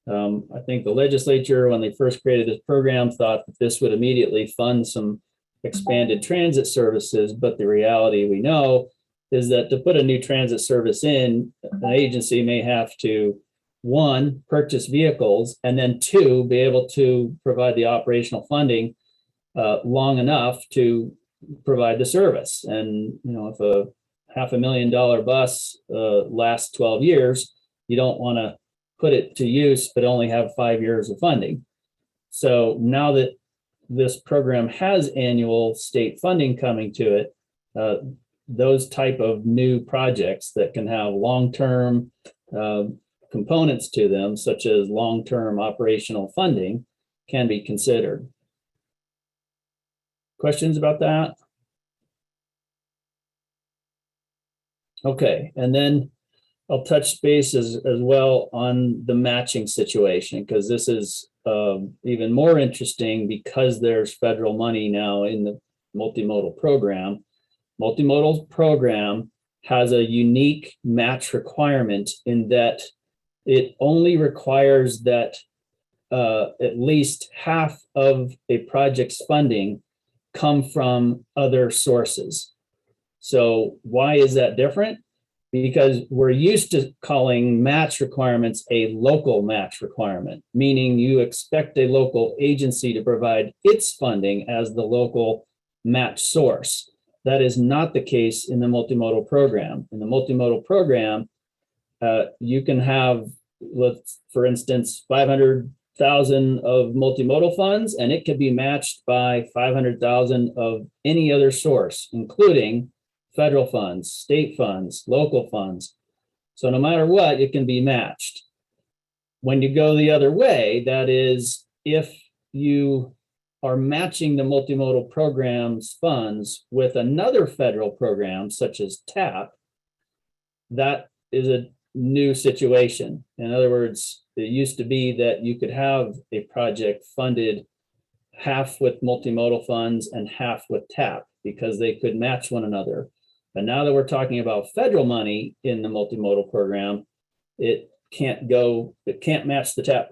I think the legislature, when they first created this program, thought that this would immediately fund some expanded transit services, but the reality we know is that to put a new transit service in, an agency may have to, one, purchase vehicles, and then two, be able to provide the operational funding long enough to provide the service. And, you know, if a $500,000 bus lasts 12 years, you don't want to put it to use, but only have 5 years of funding. So now that this program has annual state funding coming to it, those type of new projects that can have long-term components to them, such as long-term operational funding, can be considered. Questions about that? Okay, and then I'll touch base as well on the matching situation, because this is even more interesting because there's federal money now in the multimodal program. Multimodal program has a unique match requirement in that it only requires that at least half of a project's funding come from other sources. So why is that different? Because we're used to calling match requirements a local match requirement, meaning you expect a local agency to provide its funding as the local match source. That is not the case in the multimodal program. In the multimodal program, you can have, for instance, 500,000 of multimodal funds, and it could be matched by 500,000 of any other source, including federal funds, state funds, local funds. So no matter what, it can be matched. When you go the other way, that is, if you are matching the multimodal program's funds with another federal program, such as TAP, that is a new situation. In other words, it used to be that you could have a project funded half with multimodal funds and half with TAP because they could match one another. But now that we're talking about federal money in the multimodal program, it can't match the TAP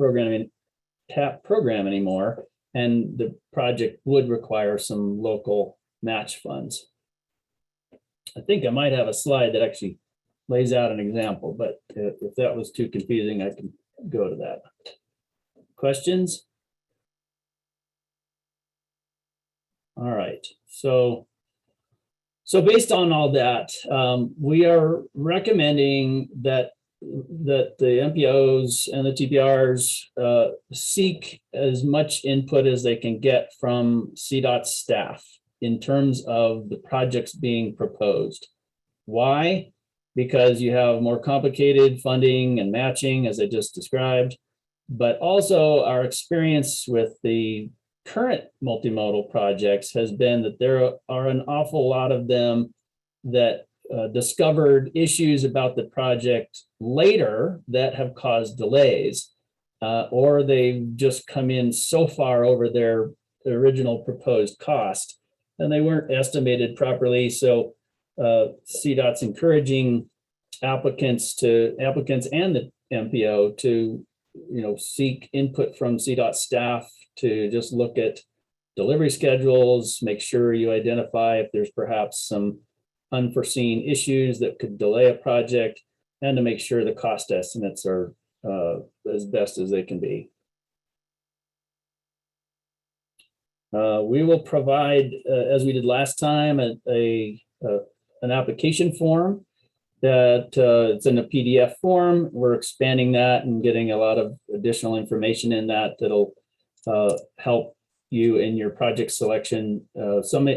program anymore. And the project would require some local match funds. I think I might have a slide that actually lays out an example, but if that was too confusing, I can go to that. Questions? All right, so based on all that, we are recommending that the MPOs and the TPRs seek as much input as they can get from Cdot staff in terms of the projects being proposed. Why? Because you have more complicated funding and matching, as I just described, but also our experience with the current multimodal projects has been that there are an awful lot of them that discovered issues about the project later that have caused delays, or they've just come in so far over their original proposed cost and they weren't estimated properly. So CDOT's encouraging applicants and the MPO to seek input from CDOT staff to just look at delivery schedules, make sure you identify if there's perhaps some unforeseen issues that could delay a project, and to make sure the cost estimates are as best as they can be. We will provide, as we did last time, an application form that it's in a PDF form. We're expanding that and getting a lot of additional information in that that'll help you in your project selection. Some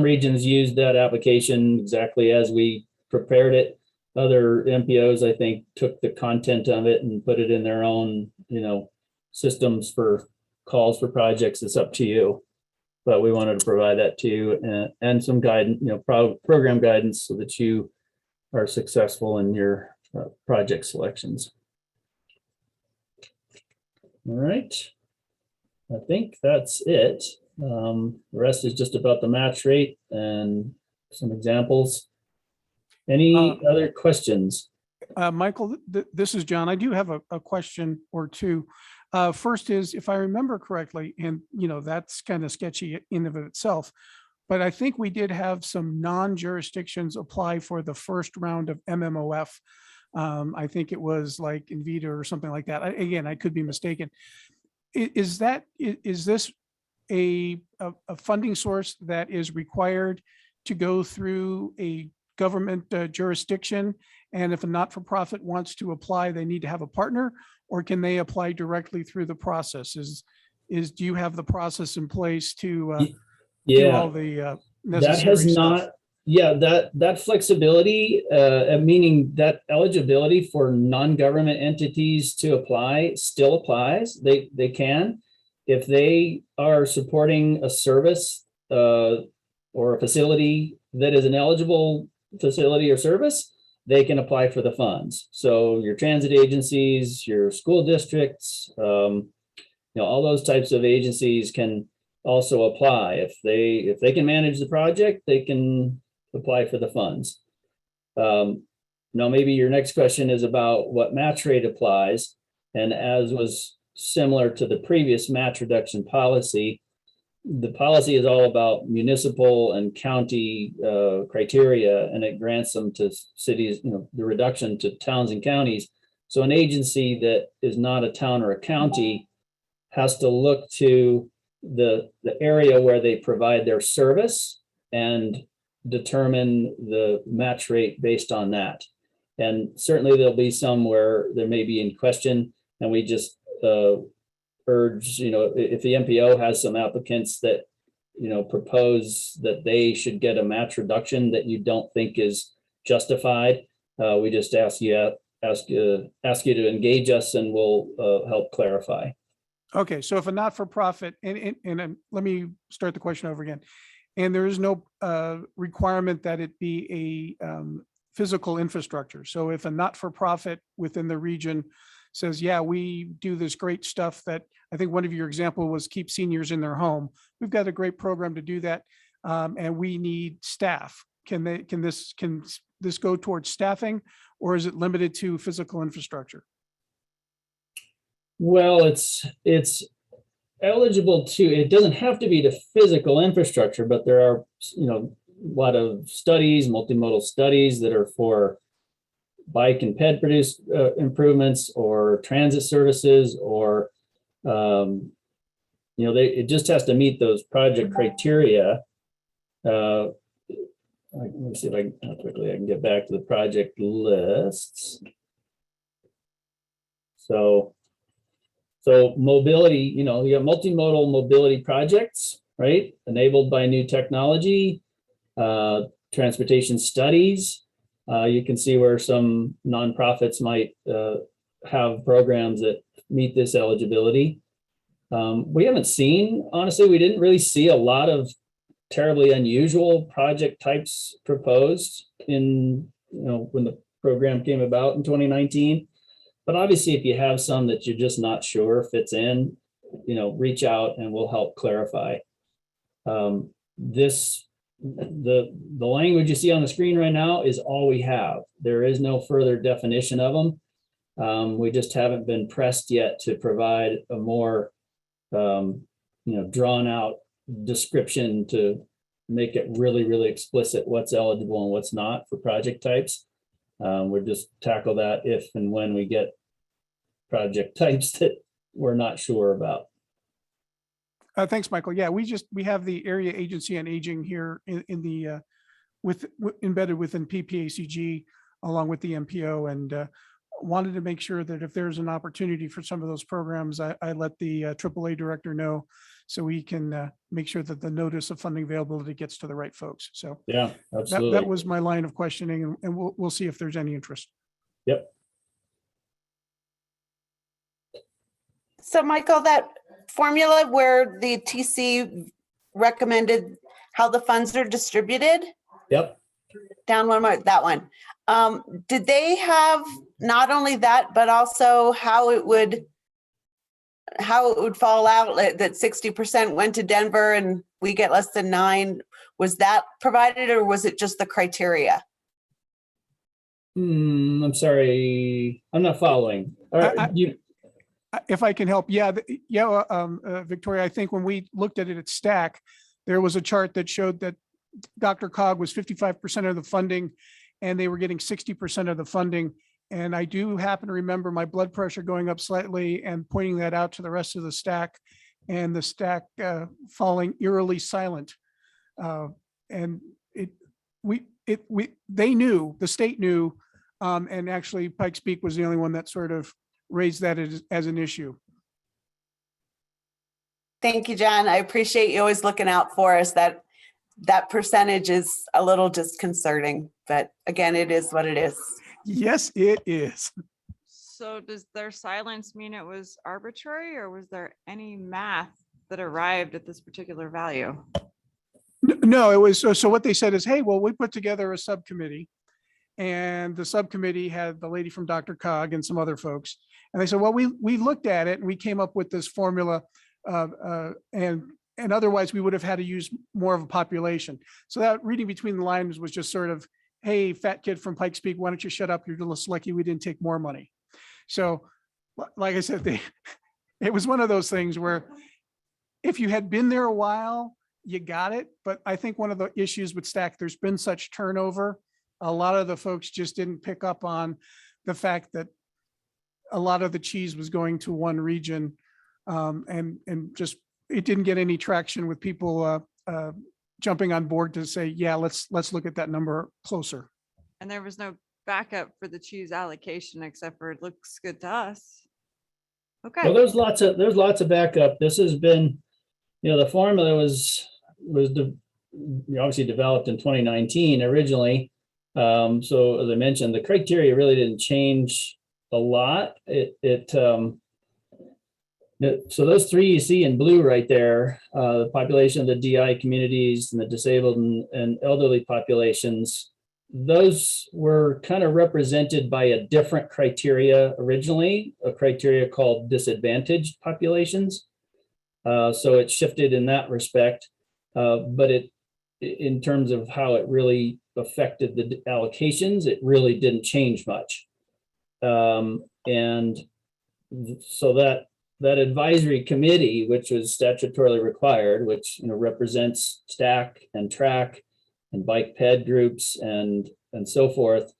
regions use that application exactly as we prepared it. Other MPOs, I think, took the content of it and put it in their own, systems for calls for projects. It's up to you, but we wanted to provide that to you and some guidance, program guidance, so that you are successful in your project selections. All right. I think that's it. The rest is just about the match rate and some examples. Any other questions? Michael, this is John. I do have a question or two. First is, if I remember correctly, and that's kind of sketchy in of itself, but I think we did have some non-jurisdictions apply for the first round of MMOF. I think it was like Invita or something like that. Again, I could be mistaken. Is this a funding source that is required to go through a government jurisdiction? And if a not-for-profit wants to apply, they need to have a partner, or can they apply directly through the process? Do you have the process in place to do all the That necessary has stuff? not, yeah, that flexibility, meaning that eligibility for non-government entities to apply still applies. They can. If they are supporting a service or a facility that is an eligible facility or service, they can apply for the funds. So your transit agencies, your school districts, all those types of agencies can also apply. If they can manage the project, they can apply for the funds. Now, maybe your next question is about what match rate applies. And as was similar to the previous match reduction policy, the policy is all about municipal and county criteria, and it grants them to cities, the reduction to towns and counties. So an agency that is not a town or a county has to look to the area where they provide their service and determine the match rate based on that. And certainly there'll be some where there may be in question, and we just urge, if the MPO has some applicants that, propose that they should get a match reduction that you don't think is justified, we just ask you to engage us, and we'll help clarify. Okay, so if a not-for-profit, and let me start the question over again, and there is no requirement that it be a physical infrastructure. So if a not-for-profit within the region says, yeah, we do this great stuff that I think one of your example was keep seniors in their home. We've got a great program to do that, and we need staff. Can this go towards staffing, or is it limited to physical infrastructure? Well, it's eligible to, it doesn't have to be to physical infrastructure, but there are, a lot of studies, multimodal studies that are for bike and ped produced improvements or transit services, or, it just has to meet those project criteria. Let me see if how quickly I can get back to the project lists. So mobility, you have multimodal mobility projects, right? Enabled by new technology, transportation studies. You can see where some nonprofits might have programs that meet this eligibility. We haven't seen, honestly, we didn't really see a lot of terribly unusual project types proposed in, when the program came about in 2019. But obviously, if you have some that you're just not sure fits in, reach out and we'll help clarify. The language you see on the screen right now is all we have. There is no further definition of them. We just haven't been pressed yet to provide a more, drawn out description to make it really, really explicit what's eligible and what's not for project types. We'll just tackle that if and when we get project types that we're not sure about. Thanks, Michael. Yeah, we have the Area Agency on Aging here in the embedded within PPACG along with the MPO, and wanted to make sure that if there's an opportunity for some of those programs, I let the AAA director know, so we can make sure that the notice of funding availability gets to the right folks. So yeah, absolutely. That was my line of questioning, and we'll see if there's any interest. Yep. So Michael, that formula where the TC recommended how the funds are distributed? Yep. Down one more, that one. Did they have not only that, but also how it would fall out, that 60% went to Denver and we get less than 9? Was that provided, or was it just the criteria? I'm sorry, I'm not following. If I can help, Victoria, I think when we looked at it at Stack, there was a chart that showed that DRCOG was 55% of the funding and they were getting 60% of the funding. And I do happen to remember my blood pressure going up slightly and pointing that out to the rest of the stack, and the stack falling eerily silent. And they knew, the state knew, and actually Pikes Peak was the only one that sort of raised that as an issue. Thank you, John. I appreciate you always looking out for us. That percentage is a little disconcerting, but again, it is what it is. Yes, it is. So does their silence mean it was arbitrary, or was there any math that arrived at this particular value? No, it was, so what they said is, hey, well, we put together a subcommittee, and the subcommittee had the lady from DRCOG and some other folks. And they said, well, we looked at it and we came up with this formula, and otherwise we would have had to use more of a population. So that reading between the lines was just sort of, hey, fat kid from Pikes Peak, why don't you shut up? You're just lucky we didn't take more money. So like I said, it was one of those things where if you had been there a while, you got it. But I think one of the issues with Stack, there's been such turnover. A lot of the folks just didn't pick up on the fact that a lot of the cheese was going to one region, and just, it didn't get any traction with people jumping on board to say, yeah, let's look at that number closer. And there was no backup for the cheese allocation except for it looks good to us. Okay. Well, there's lots of backup. This has been, the formula was obviously developed in 2019 originally. So as I mentioned, the criteria really didn't change a lot. So those three you see in blue right there, the population of the DI communities and the disabled and elderly populations, those were kind of represented by a different criteria originally, a criteria called disadvantaged populations. So it shifted in that respect, but in terms of how it really affected the allocations, it really didn't change much. And so that advisory committee, which was statutorily required, which represents stack and track and bike ped groups and so forth,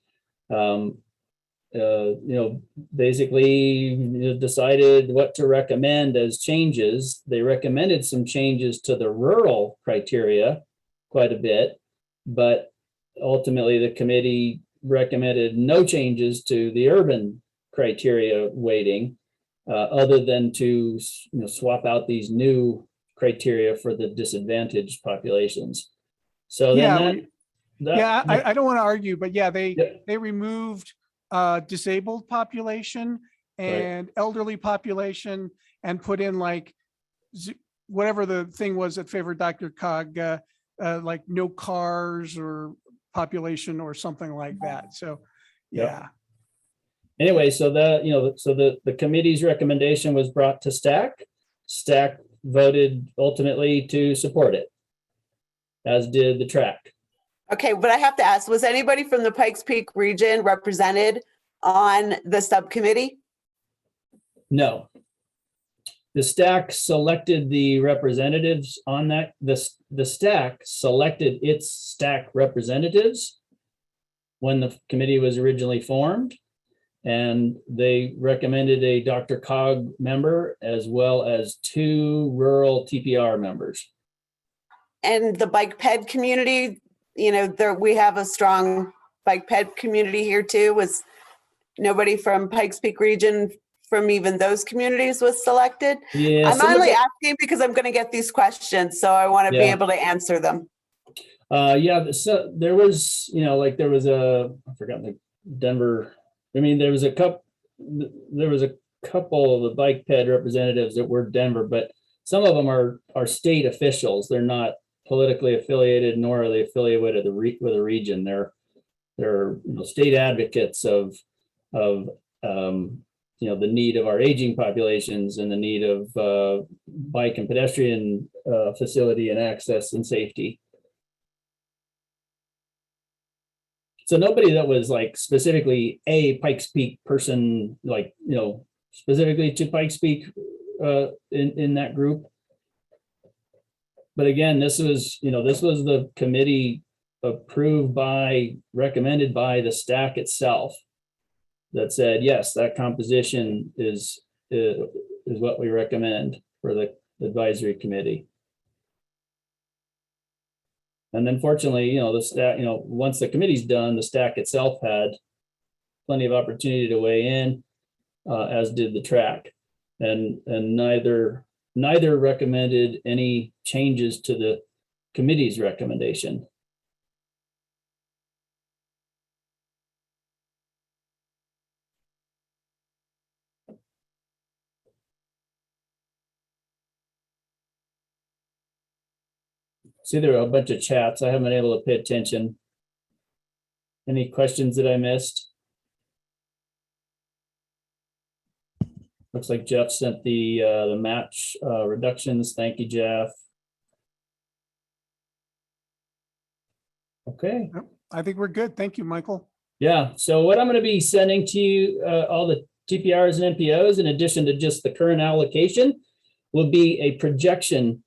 basically decided what to recommend as changes. They recommended some changes to the rural criteria quite a bit, but ultimately the committee recommended no changes to the urban criteria weighting, other than to swap out these new criteria for the disadvantaged populations. So then I don't want to argue, but yeah, they removed disabled population and elderly population and put in like whatever the thing was that favored DRCOG, like no cars or population or something like that. So yeah. Anyway, so the committee's recommendation was brought to Stack. Stack voted ultimately to support it, as did the track. Okay, but I have to ask, was anybody from the Pikes Peak region represented on the subcommittee? No. The Stack selected the representatives on that. The Stack selected its Stack representatives when the committee was originally formed. And they recommended a DRCOG member as well as 2 rural TPR members. And the bike ped community, we have a strong bike ped community here too. Was nobody from Pikes Peak region from even those communities was selected? Yeah, I'm only asking because I'm going to get these questions, so I want to be able to answer them. So there was, there was I forgot the Denver. There was a couple of the bike ped representatives that were Denver, but some of them are state officials. They're not politically affiliated, nor are they affiliated with a region. They're state advocates of the need of our aging populations and the need of bike and pedestrian facility and access and safety. So nobody that was like specifically a Pikes Peak person, specifically to Pikes Peak in that group. but again, this was the committee approved by, recommended by the stack itself that said, yes, that composition is what we recommend for the advisory committee. And then fortunately, the stack, once the committee's done, the stack itself had plenty of opportunity to weigh in, as did the track. And neither recommended any changes to the committee's recommendation. See, there are a bunch of chats. I haven't been able to pay attention. Any questions that I missed? Looks like Jeff sent the match reductions. Thank you, Jeff. Okay. I think we're good. Thank you, Michael. Yeah. So what I'm going to be sending to you, all the TPRs and NPOs, in addition to just the current allocation, will be a projection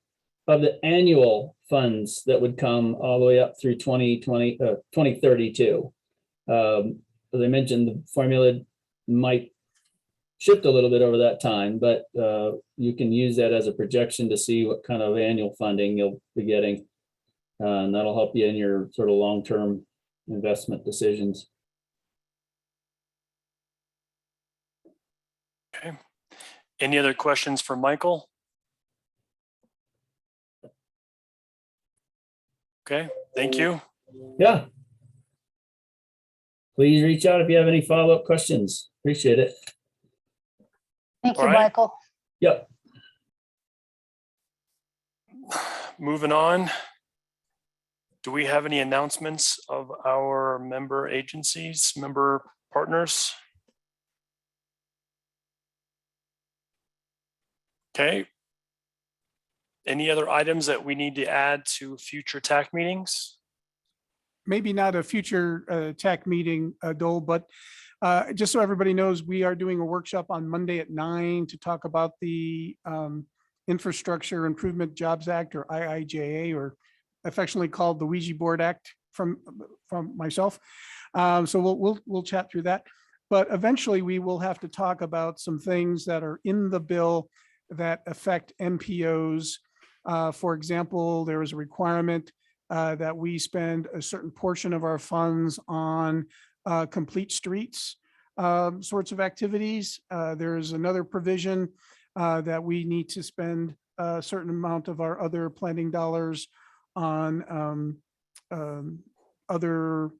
of the annual funds that would come all the way up through 2032. As I mentioned, the formula might shift a little bit over that time, but you can use that as a projection to see what kind of annual funding you'll be getting. And that'll help you in your sort of long-term investment decisions. Okay. Any other questions for Michael? Okay, thank you. Yeah. Please reach out if you have any follow-up questions. Appreciate it. Thank you, All right. Michael. Yep. Moving on. Do we have any announcements of our member agencies, member partners? Okay. Any other items that we need to add to future TAC meetings? Maybe not a future TAC meeting, Dole, but just so everybody knows, we are doing a workshop on Monday at 9 to talk about the Infrastructure Improvement Jobs Act, or IIJA, or affectionately called the Ouija Board Act from myself. So we'll chat through that. But eventually we will have to talk about some things that are in the bill that affect MPOs. For example, there is a requirement that we spend a certain portion of our funds on complete streets sorts of activities. There's another provision that we need to spend a certain amount of our other planning dollars on other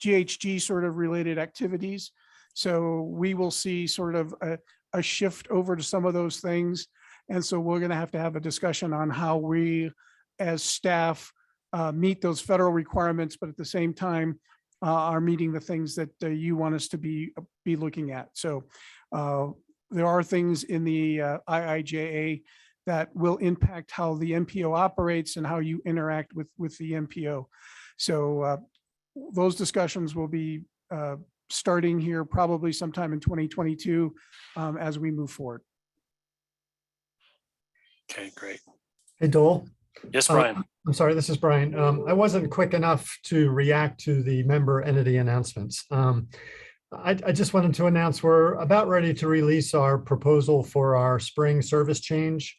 GHG sort of related activities. So we will see sort of a shift over to some of those things. And so we're going to have a discussion on how we as staff meet those federal requirements, but at the same time are meeting the things that you want us to be looking at. So there are things in the IIJA that will impact how the MPO operates and how you interact with the MPO. So those discussions will be starting here probably sometime in 2022 as we move forward. Okay, great. Hey, Dole. Yes, Brian. I'm sorry, this is Brian. I wasn't quick enough to react to the member entity announcements. I just wanted to announce we're about ready to release our proposal for our spring service change.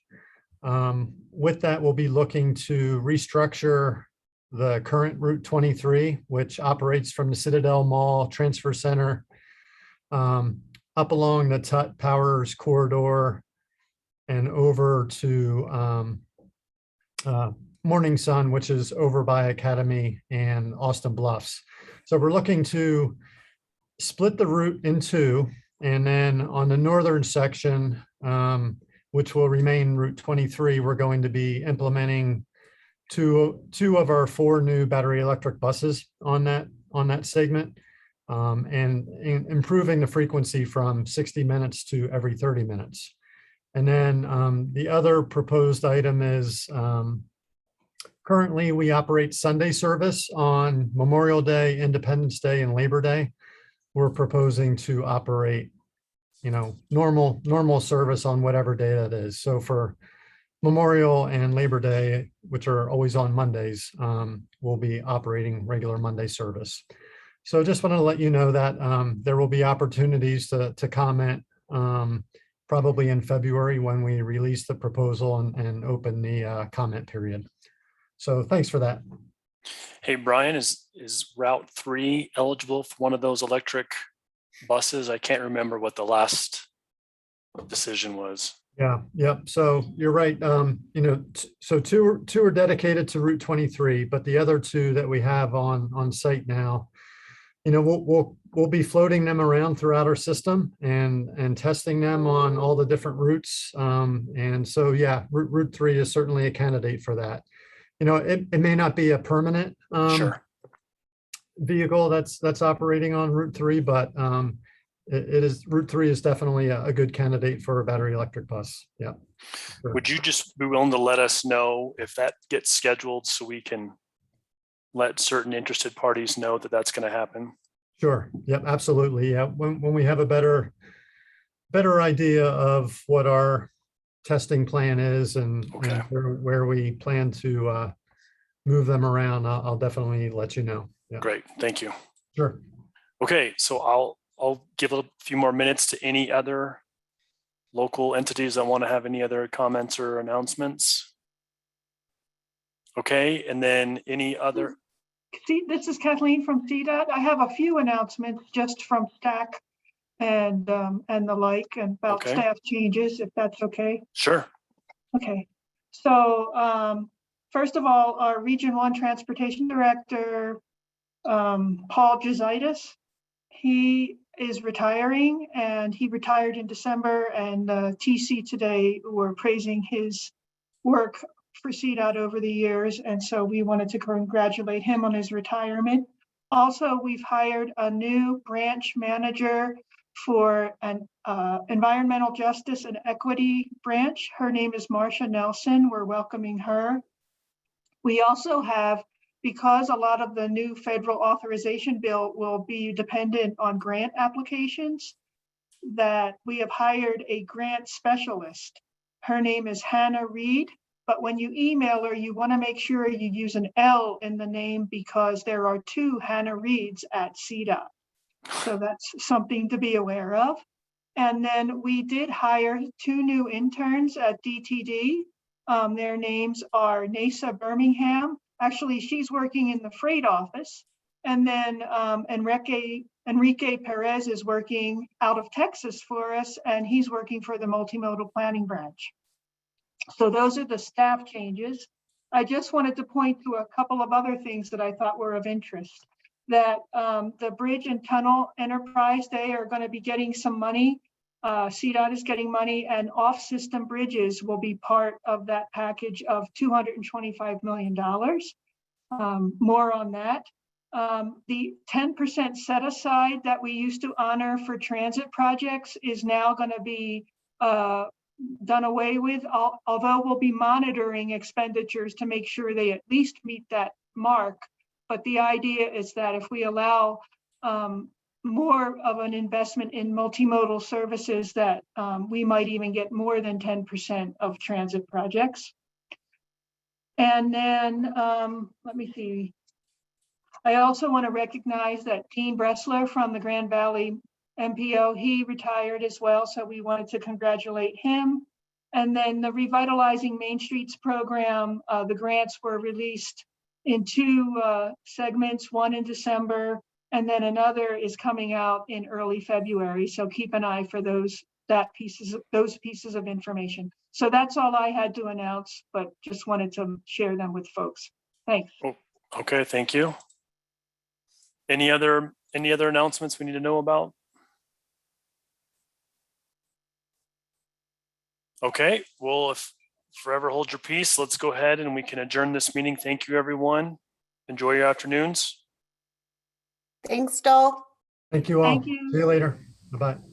With that, we'll be looking to restructure the current Route 23, which operates from the Citadel Mall Transfer Center up along the Tut Powers corridor and over to Morning Sun, which is over by Academy and Austin Bluffs. So we're looking to split the route in two, and then on the northern section, which will remain Route 23, we're going to be implementing two of our 4 new battery electric buses on that segment, and improving the frequency from 60 minutes to every 30 minutes. And then the other proposed item is currently we operate Sunday service on Memorial Day, Independence Day, and Labor Day. We're proposing to operate, normal service on whatever day that is. So for Memorial and Labor Day, which are always on Mondays, will be operating regular Monday service. So just wanted to let you know that there will be opportunities to comment probably in February when we release the proposal and open the comment period. So thanks for that. Hey, Brian, is Route 3 eligible for one of those electric buses? I can't remember what the last decision was. Yeah, yep. So you're right. So two are dedicated to Route 23, but the other two that we have on site now, we'll be floating them around throughout our system and testing them on all the different routes. And so, yeah, Route 3 is certainly a candidate for that. It may not be a permanent Sure. vehicle that's operating on Route 3, but Route 3 is definitely a good candidate for a battery electric bus. Yeah. Sure. Would you just be willing to let us know if that gets scheduled so we can let certain interested parties know that that's going to happen? Sure. Yep. Absolutely. Yeah. When we have a better idea of what our testing plan is and where we plan to move them around, I'll definitely let you know. Yeah. Great. Thank you. Sure. Okay. So I'll give a few more minutes to any other local entities that want to have any other comments or announcements. Okay. And then any other. See, this is Kathleen from Cdot. I have a few announcements just from stack and the like, and about staff changes, if that's okay. Sure. Okay. So first of all, our Region 1 Transportation Director, Paul Jositis, he is retiring, and he retired in December, and TC today were praising his work for CDOT over the years, and so we wanted to congratulate him on his retirement. Also, we've hired a new branch manager for an environmental justice and equity branch. Her name is Marcia Nelson. We're welcoming her. We also have, because a lot of the new federal authorization bill will be dependent on grant applications, that we have hired a grant specialist. Her name is Hannah Reed. But when you email her, you want to make sure you use an L in the name, because there are 2 Hannah Reeds at Cdot. So that's something to be aware of. And then we did hire 2 new interns at DTD. Their names are Nasa Birmingham. Actually, she's working in the freight office. And then Enrique Perez is working out of Texas for us, and he's working for the multimodal planning branch. So those are the staff changes. I just wanted to point to a couple of other things that I thought were of interest. That the Bridge and Tunnel Enterprise, they are going to be getting some money. CDOT is getting money, and off-system bridges will be part of that package of $225 million. More on that. The 10% set aside that we used to honor for transit projects is now going to be done away with, although we'll be monitoring expenditures to make sure they at least meet that mark. But the idea is that if we allow more of an investment in multimodal services, that we might even get more than 10% of transit projects. And then, let me see. I also want to recognize that Dean Bressler from the Grand Valley MPO, he retired as well, so we wanted to congratulate him. And then the Revitalizing Main Streets program, the grants were released in 2 segments, one in December, and then another is coming out in early February. So keep an eye for those pieces of information. So that's all I had to announce, but just wanted to share them with folks. Thanks. Okay, thank you. Any other announcements we need to know about? Okay, well, if forever hold your peace, let's go ahead and we can adjourn this meeting. Thank you, everyone. Enjoy your afternoons. Thanks, Dole. Thank you all. Thank you. See you later. Bye-bye.